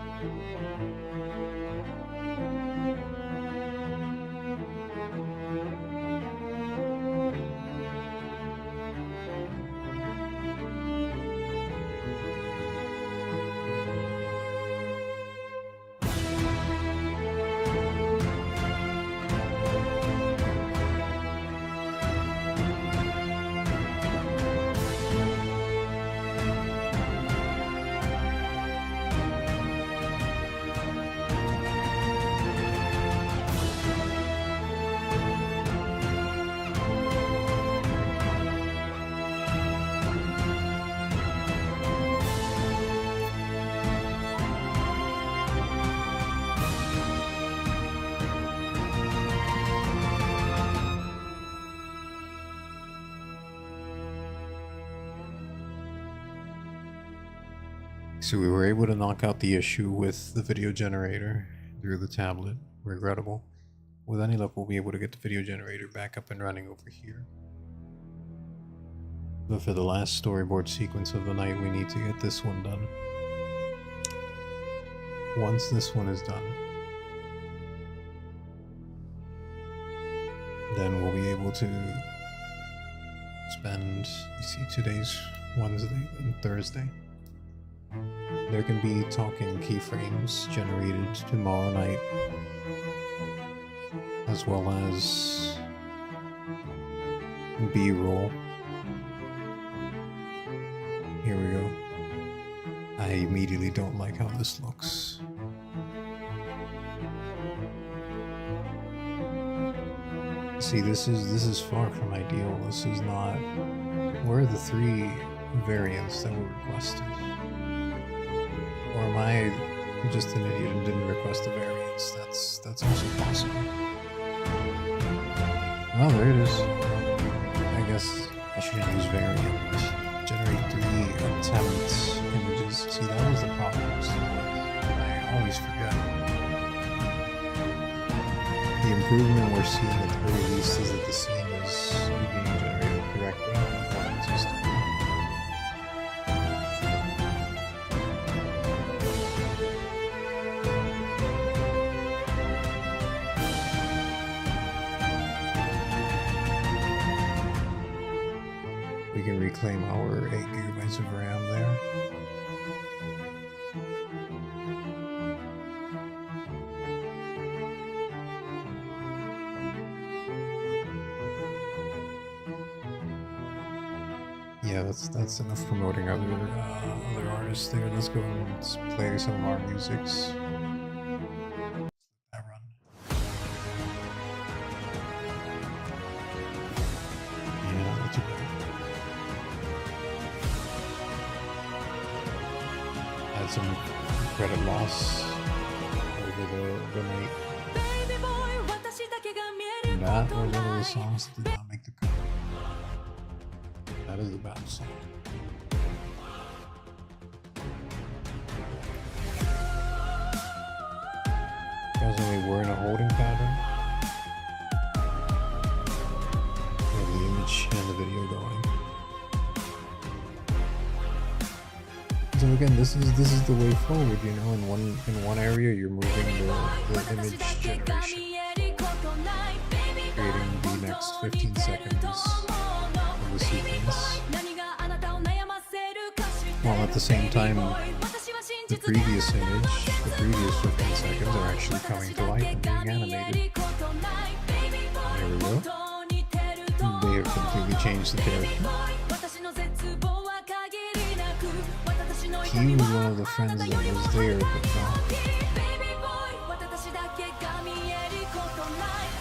So we were able to knock out the issue with the video generator through the tablet. Regrettable. With any luck, we'll be able to get the video generator back up and running over here. But for the last storyboard sequence of the night, we need to get this one done. Once this one is done, then we'll be able to spend, you see, today's Wednesday and Thursday. There can be talking keyframes generated tomorrow night, as well as B-roll. Here we go. I immediately don't like how this looks. See, this is far from ideal. This is not. Where are the 3 variants that were requested? Or am I just an idiot and didn't request a variance? That's also possible. Oh, there it is. I guess I shouldn't use variant. Generate 3 attempt images. See, that was the problem. I always forget. The improvement we're seeing at the very least is that the scene is being generated correctly according to system. We can reclaim our 8 gigabytes of RAM there. Yeah, that's enough promoting other artists there. Let's go and play some of our musics. That run. Yeah, that's okay. Had some credit loss over the night. And that was one of the songs that did not make the cut. That is the bad song. Guys, when we were in a holding pattern, we have the image and the video going. So again, this is the way forward. You know, in one area you're moving the image generation, creating the next 15 seconds of the sequence, while at the same time the previous image, the previous 15 seconds are actually coming to life and being animated. There we go. They have completely changed the character. He was one of the friends that was there, but no.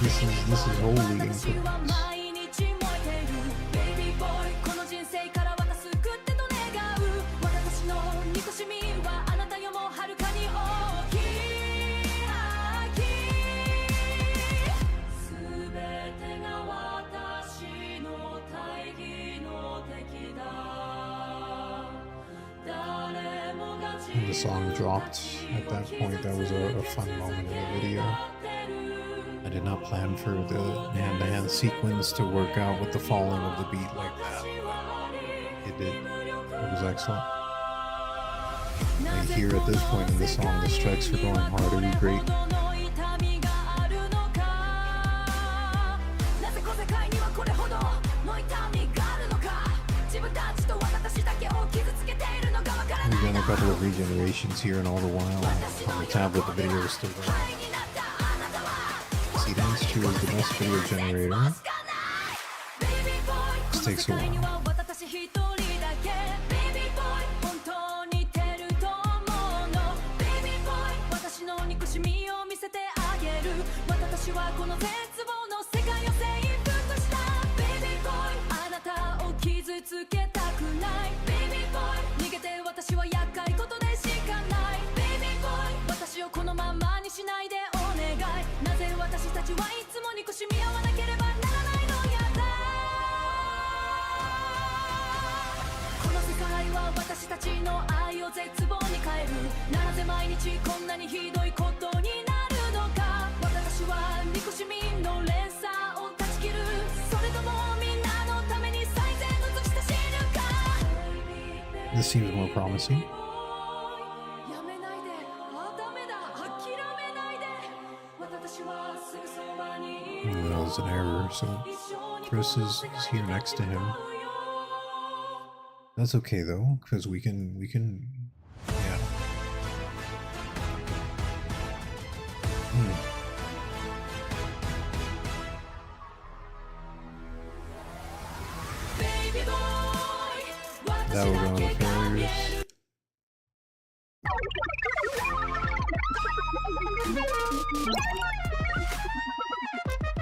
This is wholly incorrect. the song dropped at that point. That was a fun moment in the video. I did not plan for the hand-to-hand sequence to work out with the falling of the beat like that, but it did. It was excellent. Like here at this point in the song, the strikes are going harder. Great. We've done a couple of regenerations here, and all the while on the tablet the video is still going. See, Dance 2 is the best video generator. This takes a while. This seems more promising. That was an error, so Chris is here next to him. That's okay though, because we can, yeah. That was one of the failures.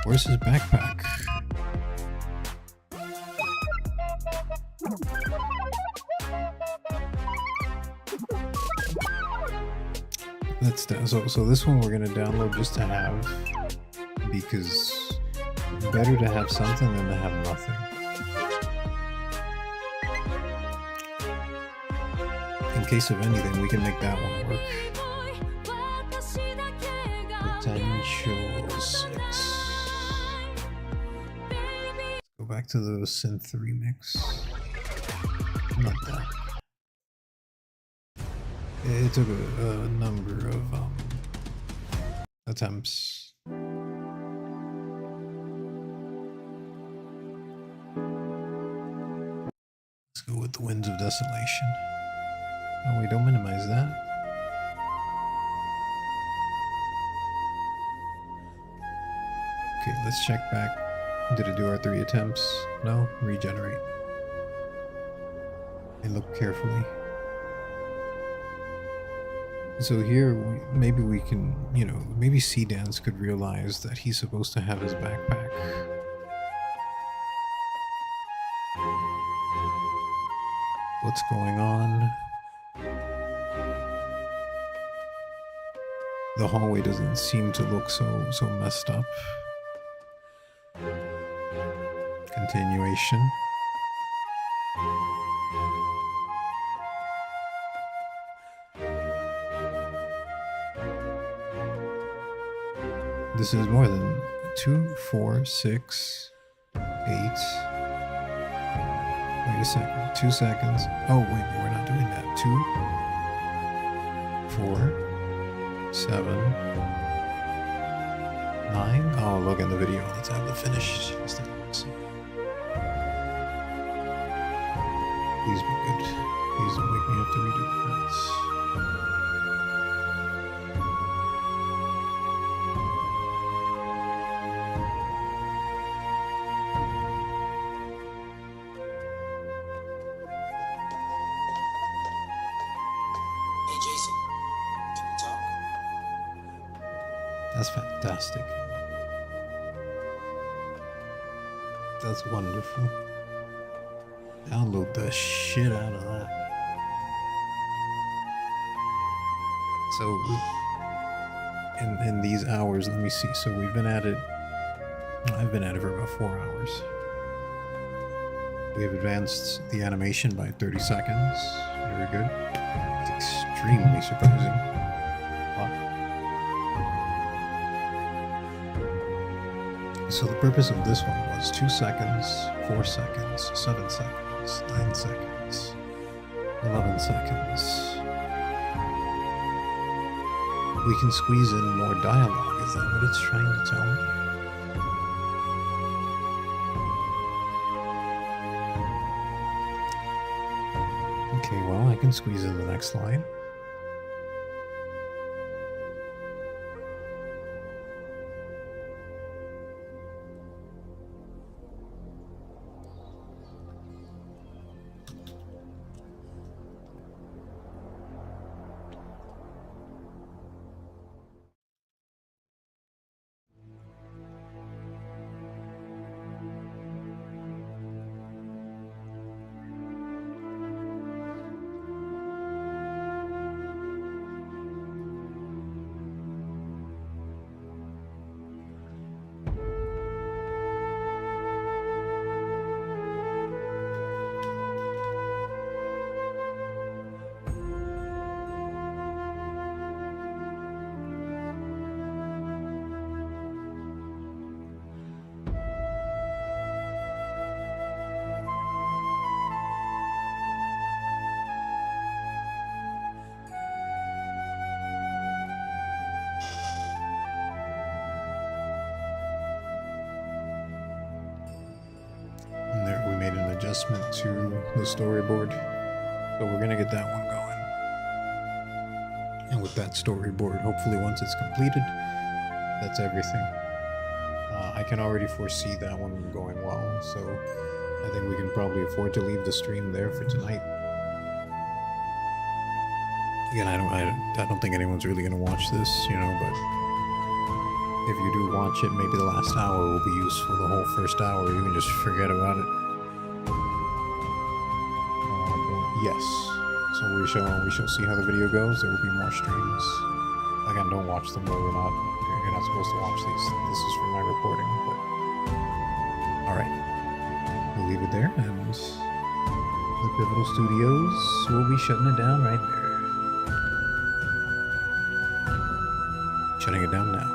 Where's his backpack? So this one we're gonna download just to have, because better to have something than to have nothing. In case of anything, we can make that one work. Potential 6. Let's go back to the synth remix. Not that. It took a number of attempts. Let's go with the Winds of Desolation. Oh wait, don't minimize that. Okay, let's check back. Did it do our 3 attempts? No? Regenerate. And look carefully. So here, maybe we can, you know, maybe C-Dance could realize that he's supposed to have his backpack. What's going on? The hallway doesn't seem to look so messed up. Continuation. This is more than 2, 4, 6, 8. Wait a second. 2 seconds. Oh, wait, we're not doing that. 2, 4, 7, 9. Oh, look in the video. Let's have the finish. Let's take a look. Please be good. Please don't make me have to redo the credits. That's fantastic. That's wonderful. Download the shit out of that. So, in these hours, let me see. So we've been at it. I've been at it for about 4 hours. We have advanced the animation by 30 seconds. Very good. It's extremely surprising. Wow. So the purpose of this one was 2 seconds, 4 seconds, 7 seconds, 9 seconds, 11 seconds. We can squeeze in more dialogue. Is that what it's trying to tell me? Okay, well, I can squeeze in the next line. And there we made an adjustment to the storyboard. So we're gonna get that one going. And with that storyboard, hopefully once it's completed, that's everything. I can already foresee that one going well, so I think we can probably afford to leave the stream there for tonight. Again, I don't think anyone's really gonna watch this, you know, but if you do watch it, maybe the last hour will be useful. The whole first hour, you can just forget about it. Yes. So we shall see how the video goes. There will be more streams. Again, don't watch them though. You're not supposed to watch these. This is for my reporting. But all right, we'll leave it there, and the Pivotal Studios will be shutting it down right there. Shutting it down now.